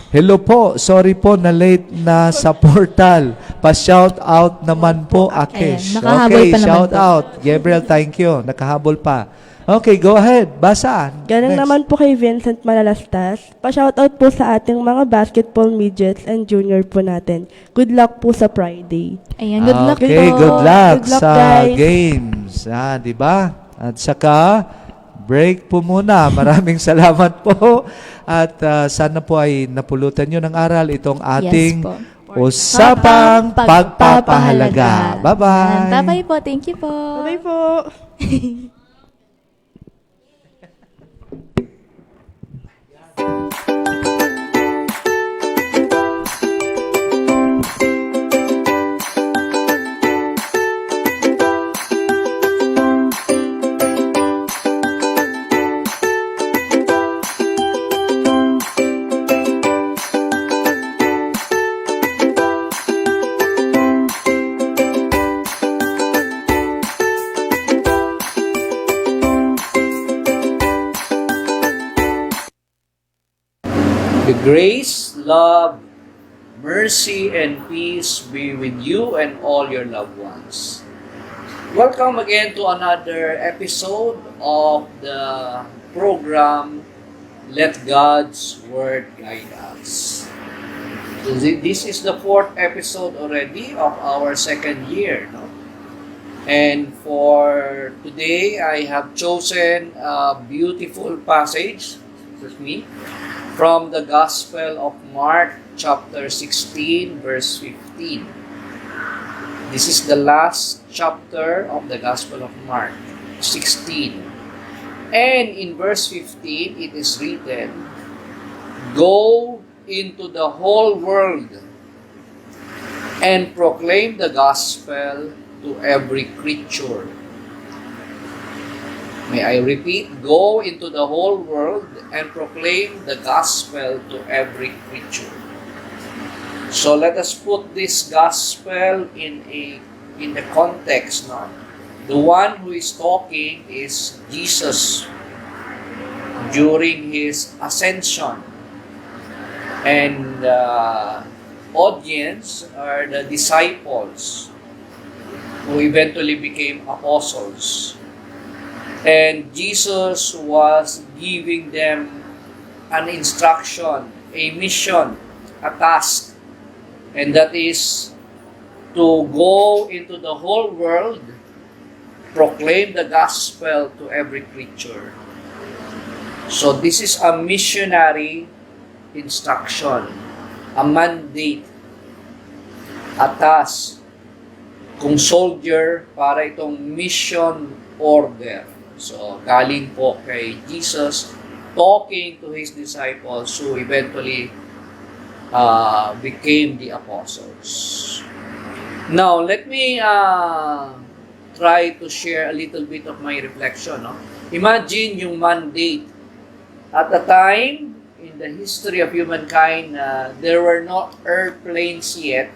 Hello po, sorry po na late na sa portal. Pa-shout out naman po, Akesh. Ayan, nakahabol Okay, pa naman shout po. out. Gabriel, thank you. Nakahabol pa. Okay, go ahead. Basa. Galing Next. naman po kay Vincent Malalastas. Pa-shoutout po sa ating mga basketball midgets and junior po natin. Good luck po sa Friday. Ayan, good luck Okay, po. good luck Good luck, sa guys. games. Di ba? At saka, break po muna. Maraming salamat po. At sana po ay napulutan nyo ng aral itong ating Yes po. Usapang Pagpapahalaga. Bye-bye. Bye-bye po. Thank you po. Bye po. The grace, love, mercy, and peace be with you and all your loved ones. Welcome again to another episode of the program Let God's Word Guide Us. So this is the 4th episode already of our second year. No? And for today, I have chosen a beautiful passage with me from the Gospel of Mark, chapter 16, verse 15. This is the last chapter of the Gospel of Mark, 16. And in verse 15, it is written, "Go into the whole world and proclaim the gospel to every creature." May I repeat, go into the whole world and proclaim the gospel to every creature. So let us put this gospel in the context. No? The one who is talking is Jesus during his ascension. And the audience are the disciples who eventually became apostles. And Jesus was giving them an instruction, a mission, a task. And that is to go into the whole world, proclaim the gospel to every creature. So this is a missionary instruction, a mandate, a task. Kung soldier, para itong mission order. So, galing po kay Jesus, talking to his disciples who eventually became the apostles. Now, let me try to share a little bit of my reflection. No? Imagine yung mandate. At the time, in the history of humankind, there were not airplanes yet.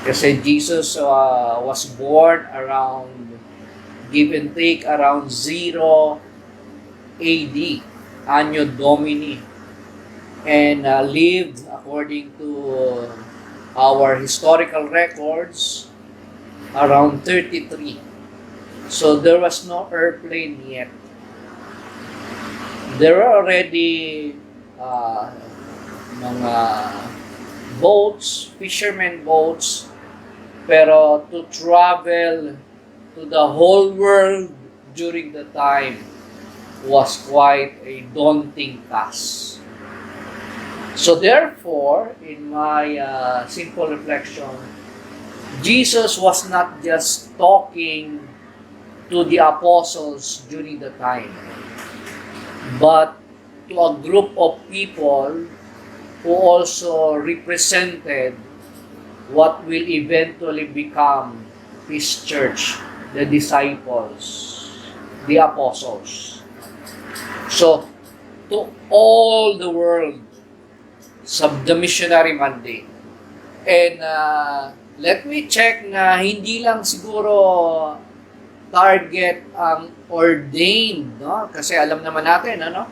Kasi Jesus was born around, give and take, around 0 AD, Anno Domini, and lived according to our historical records around 33. So there was no airplane yet. There were already mga boats, fishermen boats, pero to travel to the whole world during the time was quite a daunting task. So therefore, in my simple reflection, Jesus was not just talking to the apostles during the time, but to a group of people who also represented what will eventually become His church, the disciples, the apostles. So, to all the world, the missionary mandate. And let me check na hindi lang siguro target ang ordained, no? Kasi alam naman natin, ano?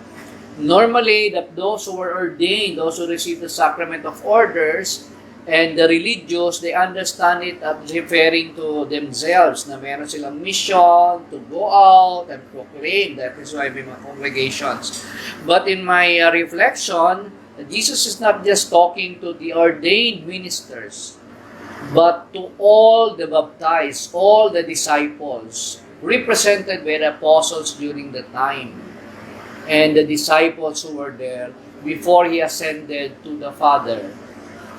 Normally, that those who were ordained, those who received the sacrament of orders, and the religious, they understand it as referring to themselves, na meron silang mission to go out and proclaim. That is why may mga congregations. But in my reflection, Jesus is not just talking to the ordained ministers, but to all the baptized, all the disciples, represented by the apostles during the time, and the disciples who were there before He ascended to the Father.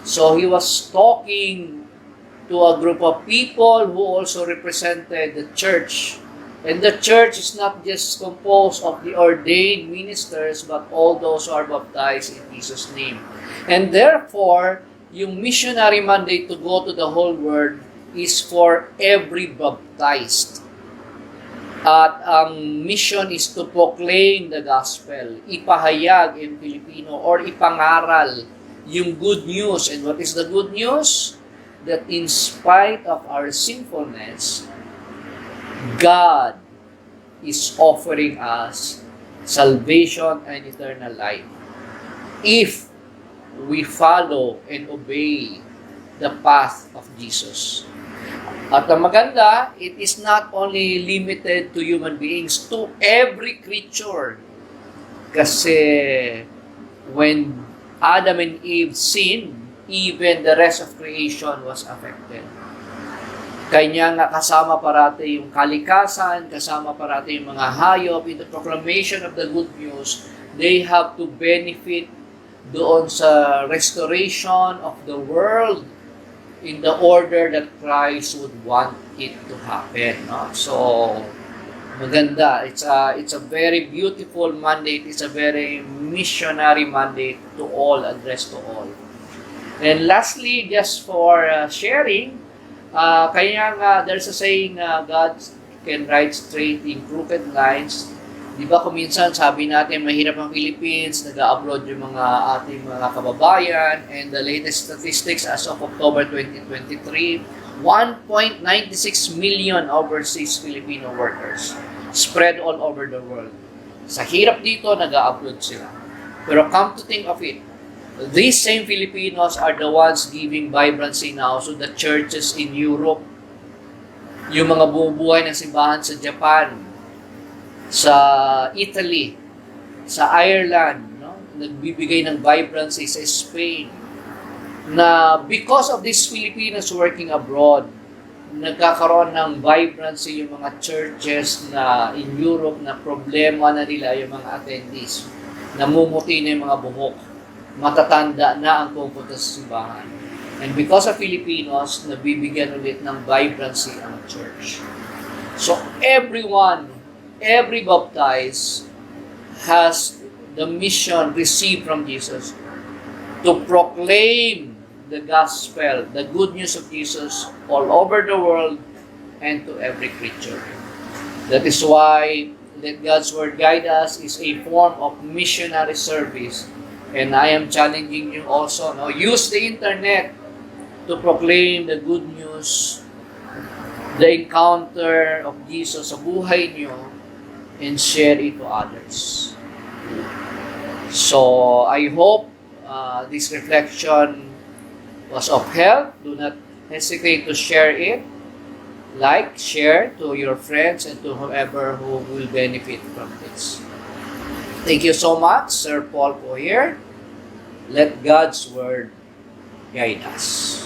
So he was talking to a group of people who also represented the church. And the church is not just composed of the ordained ministers, but all those who are baptized in Jesus' name. And therefore, yung missionary mandate to go to the whole world is for every baptized. At ang mission is to proclaim the gospel, ipahayag in Filipino or ipangaral yung good news. And what is the good news? That in spite of our sinfulness, God is offering us salvation and eternal life if we follow and obey the path of Jesus. At ang maganda, it is not only limited to human beings, to every creature. Kasi when Adam and Eve sinned, even the rest of creation was affected. Kanya nga kasama parati yung kalikasan, kasama parati yung mga hayop. In the proclamation of the good news, they have to benefit doon sa restoration of the world in the order that Christ would want it to happen. No? So, maganda. It's a very beautiful mandate. It's a very missionary mandate to all, addressed to all. And lastly, just for sharing, kaya nga, there's a saying, God can write straight in crooked lines. Di ba kuminsan sabi natin, mahirap ang Philippines, nag-upload yung mga ating mga kababayan, and the latest statistics as of October 2023, 1.96 million overseas Filipino workers spread all over the world. Sa hirap dito, nag-upload sila. Pero come to think of it, these same Filipinos are the ones giving vibrancy now to the churches in Europe. Yung mga bumubuhay ng simbahan sa Japan, sa Italy, sa Ireland, no? Nagbibigay ng vibrancy sa Spain. Na because of these Filipinos working abroad, nagkakaroon ng vibrancy yung mga churches na in Europe na problema na nila yung mga attendees. Namumuti na yung mga buhok. Matatanda na ang pupunta sa simbahan. And because of Filipinos, nabibigyan ulit ng vibrancy ang church. So everyone, every baptized has the mission received from Jesus to proclaim the gospel, the good news of Jesus all over the world and to every creature. That is why let God's Word guide us is a form of missionary service. And I am challenging you also, no? Use the internet to proclaim the good news, the encounter of Jesus sa buhay niyo, and share it to others. So, I hope this reflection was of help. Do not hesitate to share it. Like, share to your friends and to whoever who will benefit from this. Thank you so much, Sir Paul po here. Let God's Word guide us.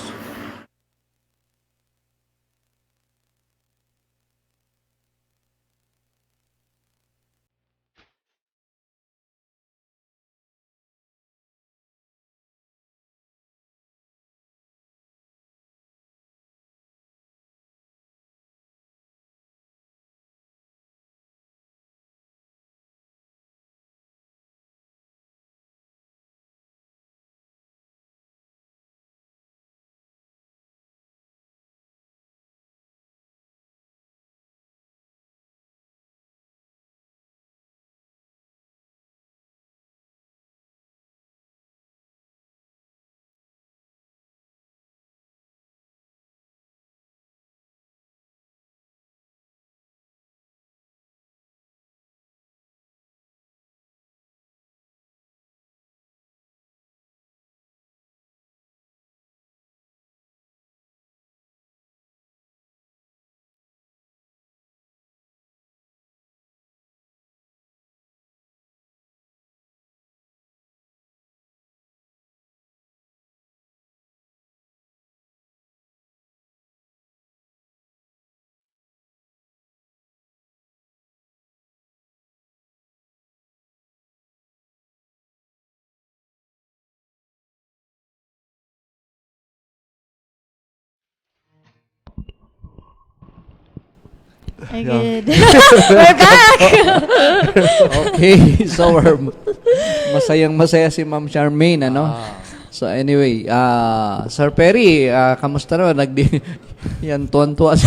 Ay, good. We're back! Okay, so masayang-masaya si Ma'am Charmaine, ano? So anyway, Sir Perry, kamusta naman? Yan, tuwan-tuwa si...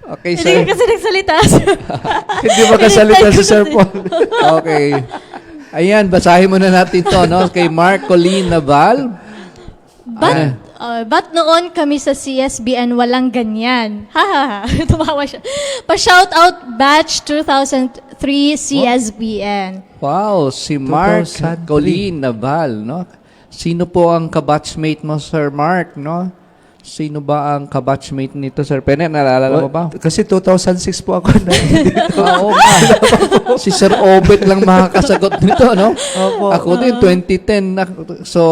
Okay, Hindi sir. ka kasi nagsalita. Hindi makasalita si Sir Paul. Okay. Ayan, basahin muna natin to, no? Kay Mark Colleen Naval. But noon kami sa CSBN walang ganyan. Ha ha ha. Tumawa siya. Pa-shout out batch 2003 CSBN. Wow, si Mark 2003. Colleen Naval, no? Sino po ang kabatchmate mo, Sir Mark, no? Sino ba ang kabatchmate nito, Sir Pene? Naalala mo ba? Kasi 2006 po ako na. Oo nga. Si Sir Obet lang makakasagot nito, no? Opo. Ako din, 2010. So,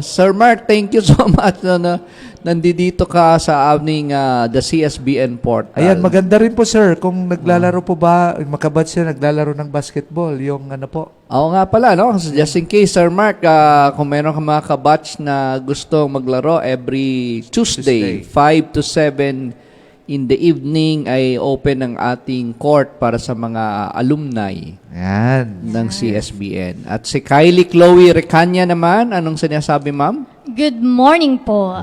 Sir Mark, thank you so much na nandito ka sa aming the CSBN portal. Ayan, maganda rin po sir. Kung naglalaro po ba, makabatch siya, naglalaro ng basketball, yung ano po. Oo nga pala, no? Just in case, Sir Mark, kung meron ka mga kabatch na gusto maglaro every Tuesday, 5 to 7 in the evening ay open ang ating court para sa mga alumni Ayan. ng CSBN. At si Kylie Chloe Recanya naman, anong sinasabi, ma'am? Good morning po.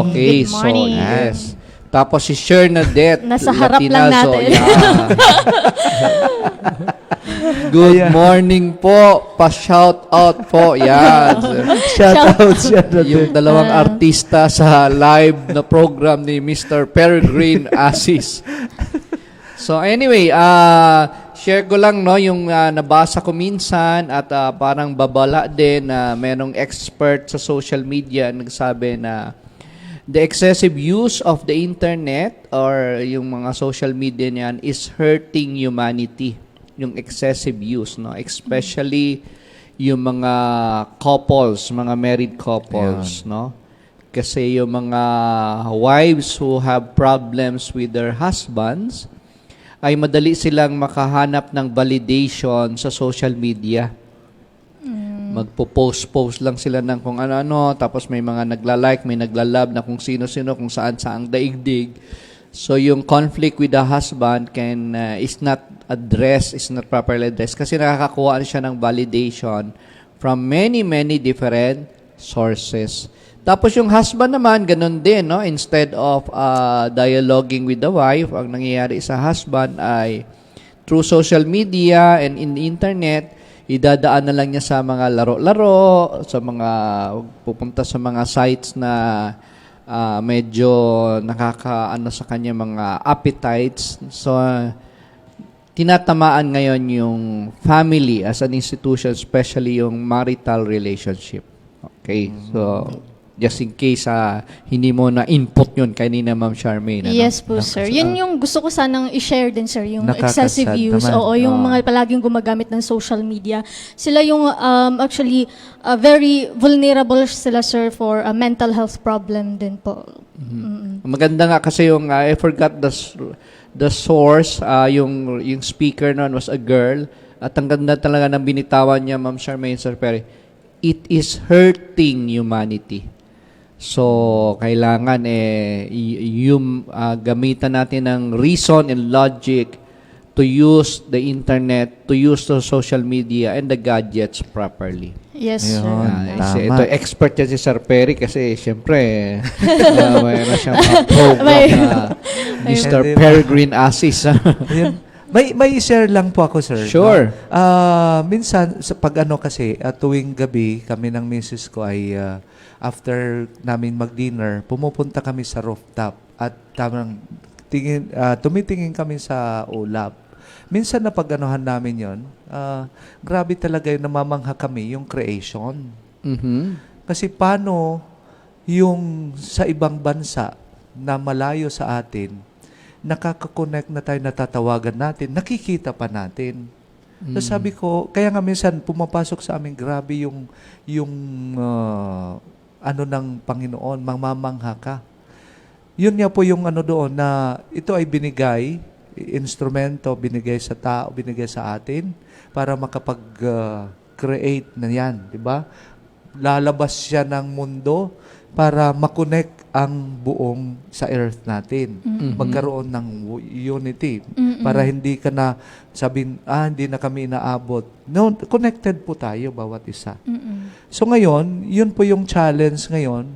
Okay, Good morning. so yes. Tapos si Shernadette Nasa harap lang Latinazo, natin. yeah. Good morning po. Pa-shout out po. Yan. Shout out siya natin. Yung dalawang artista sa live na program ni Mr. Peregrine Assis. So anyway, share ko lang no yung nabasa ko minsan at parang babala din na merong expert sa social media nagsabi na the excessive use of the internet or yung mga social media niyan is hurting humanity. Yung excessive use, no? Especially yung mga couples, mga married couples, no? Kasi yung mga wives who have problems with their husbands, ay madali silang makahanap ng validation sa social media. Magpo-post lang sila ng kung ano-ano, tapos may mga nagla-like, may nagla-love na kung sino-sino, kung saan-saang daigdig. So yung conflict with the husband is not addressed, is not properly addressed kasi nakakakuha siya ng validation from many different sources. Tapos yung husband naman, ganun din, no? Instead of dialoguing with the wife, ang nangyayari sa husband ay through social media and in the internet, idadaan na lang niya sa mga laro-laro, sa mga pupunta sa mga sites na medyo nakakaano sa kanya mga appetites. So, tinatamaan ngayon yung family as an institution, especially yung marital relationship. Okay, so just in case hindi mo na input yun kanina, Ma'am Charmaine. Ano? Yes po, sir. Yun yung gusto ko sanang i-share din, sir, yung excessive Nakakasad use. naman. Oo, yung mga palaging gumagamit ng social media. Sila yung actually very vulnerable sila, sir, for a mental health problem din po. Maganda nga kasi yung I forgot the source, yung speaker noon was a girl at ang ganda talaga ng binitawan niya, Ma'am Charmaine, Sir Perry. It is hurting humanity. So, kailangan gamitan natin ng reason and logic to use the internet, to use the social media and the gadgets properly. Yes, sir. Ayun. Kasi Tama. ito, expert yan si Sir Perry kasi siyempre, mayroon siyang program na Mr. May- Peregrine Assis. Ayun. May share lang po ako, sir. Sure. No? Minsan, sa pag kasi, tuwing gabi, kami ng misis ko ay after namin mag-dinner, pumupunta kami sa rooftop at tumitingin kami sa ulap. Minsan na pag-anuhan namin yon, grabe talaga yung namamangha kami, yung creation. Mhm. Kasi paano yung sa ibang bansa na malayo sa atin, nakaka-connect na tayo, natatawagan natin, nakikita pa natin. So sabi ko, kaya nga minsan pumapasok sa amin, grabe yung ano ng Panginoon, mamamangha ka. Yun nga po yung ano doon na ito ay binigay, instrumento, binigay sa tao, binigay sa atin para makapag-create na yan, di ba? Lalabas siya ng mundo para makonect ang buong sa earth natin. Magkaroon ng unity. Para hindi ka na sabihin, hindi na kami inaabot. No, connected po tayo, bawat isa. So ngayon, yun po yung challenge ngayon.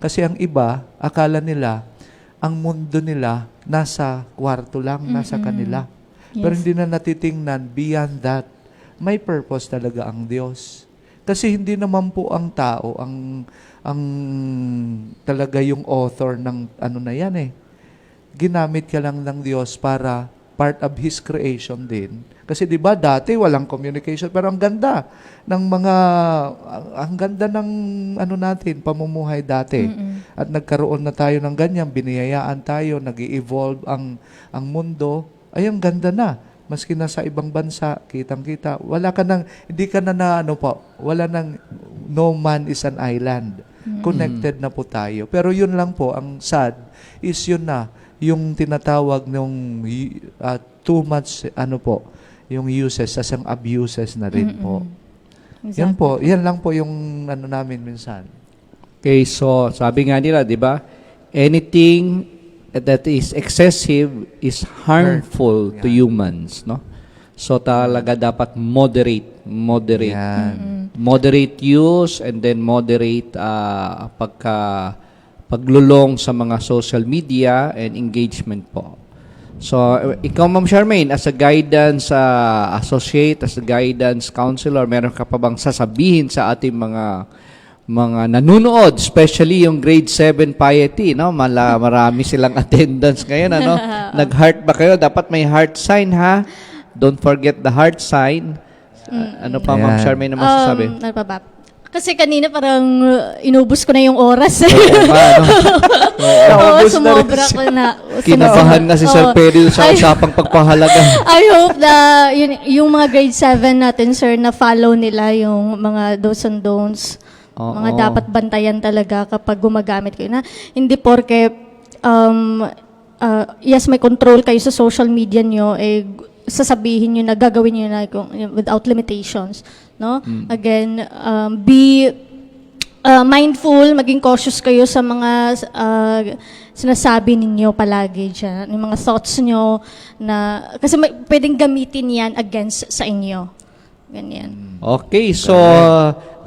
Kasi ang iba, akala nila, ang mundo nila, nasa kwarto lang, nasa kanila. Pero hindi na natitingnan, beyond that, may purpose talaga ang Diyos. Kasi hindi naman po ang tao, ang talaga yung author ng ano na yan eh. Ginamit ka lang ng Diyos para part of His creation din. Kasi di ba dati walang communication, pero ang ganda ng ang ganda ng ano natin, pamumuhay dati. At nagkaroon na tayo ng ganyan, biniyayaan tayo, nag-evolve ang mundo. Ay, ang ganda na. Maski na sa ibang bansa, kitang-kita. Wala ka nang, hindi ka na wala nang, no man is an island. Connected na po tayo. Pero yun lang po, ang sad is yun na, yung tinatawag ng too much, yung uses, sasang abuses na rin po. Yan po, yan lang po yung namin minsan. Okay, so sabi nga nila, di ba? Anything that is excessive is harmful to humans, no? So talaga dapat moderate. Yan. Moderate use and then moderate paglulong sa mga social media and engagement po. So, ikaw, Ma'am Charmaine, as a guidance associate, as a guidance counselor, meron ka pa bang sasabihin sa ating mga nanonood, especially yung grade 7 piety, no? Marami silang attendance ngayon, ano? Nag-heart ba kayo? Dapat may heart sign, ha? Don't forget the heart sign. Ano pa, Ma'am Charmaine, na masasabi? Ano pa ba? Kasi kanina parang inubos ko na yung oras. Oo, sumobra ko na. Kinabahan na si Sir Perry sa usapang pagpahalaga. I hope na yung mga grade 7 natin, sir, na follow nila yung mga do's and don'ts. Mga dapat bantayan talaga kapag gumagamit kayo. Na hindi porke, yes, may control kayo sa social media nyo, sasabihin nyo na gagawin nyo na without limitations. No? Again, be mindful, maging cautious kayo sa mga sinasabi ninyo palagi dyan. Yung mga thoughts nyo na, kasi pwedeng gamitin yan against sa inyo. Ganyan. Okay, so,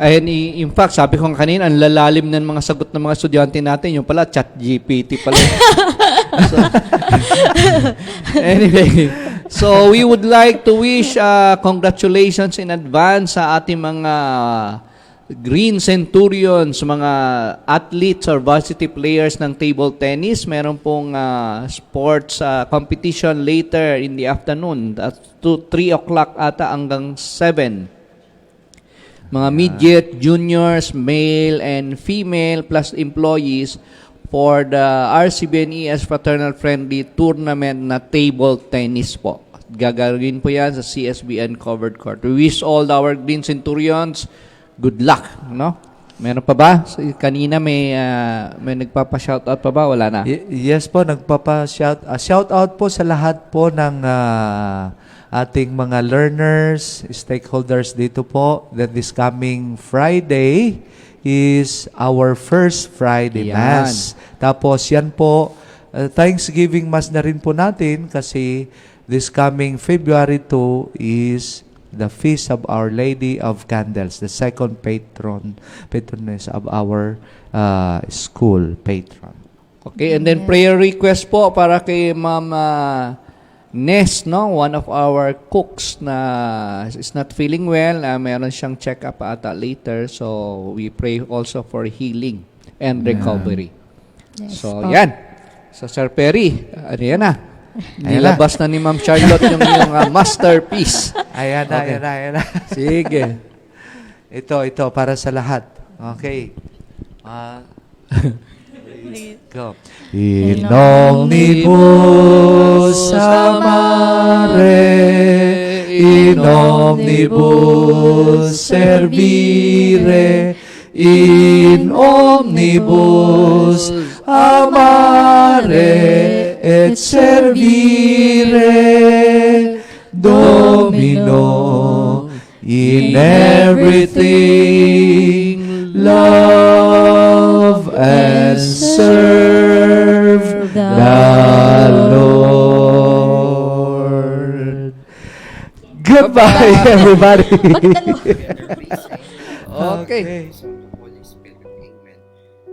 in fact, sabi ko kanina, ang lalalim ng mga sagot ng mga estudyante natin, yung pala, ChatGPT pala. So, anyway, so we would like to wish congratulations in advance sa ating mga Green Centurions, mga athletes or varsity players ng table tennis. Meron pong sports competition later in the afternoon at 3 o'clock ata hanggang 7. Mga midget, juniors, male and female plus employees for the RCBNES Fraternal Friendly Tournament na table tennis po. Gagawin po yan sa CSBN Covered Court. We wish all our Green Centurions good luck, no? Meron pa ba? Kanina may nagpapa-shoutout pa ba? Wala na? Yes po, shoutout po sa lahat po ng ating mga learners, stakeholders dito po, that this coming Friday is our first Friday Mass. Tapos yan po, Thanksgiving Mass na rin po natin kasi this coming February 2 is the Feast of Our Lady of Candles, the second patroness of our school patron. Okay, and then prayer request po para kay Ma'am Ness, no? One of our cooks na is not feeling well. Meron siyang check-up ata later. So, we pray also for healing and recovery. Yes, so, yan. So, Sir Perry, ano yan na? Nilabas na ni Ma'am Charlotte yung masterpiece. Ayan na. Sige. Ito, para sa lahat. Okay. Go. In omnibus amare, in omnibus servire, in omnibus amare et servire, Domino, in everything love and serve the Lord. Goodbye, everybody. Okay. Son of the Holy Spirit. Amen.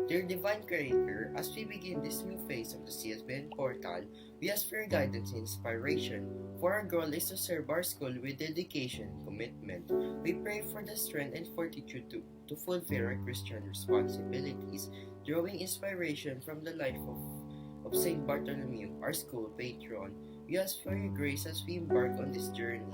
Dear Divine Creator, as we begin this new phase of the CSBN portal, we ask for your guidance and inspiration. For our goal is to serve our school with dedication and commitment. We pray for the strength and fortitude to fulfill our Christian responsibilities, drawing inspiration from the life of Saint Bartholomew, our school patron. We ask for your grace as we embark on this journey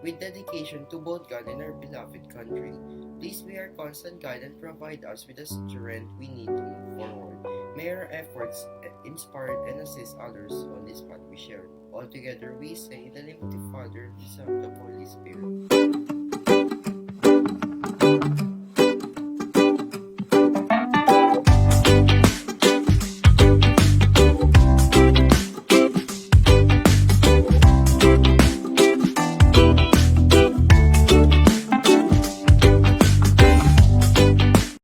with dedication to both God and our beloved country. Please be our constant guide and provide us with the strength we need to move forward. May our efforts inspire and assist others on this path we share. All together we say in the name of the Father, the Son, and the Holy Spirit.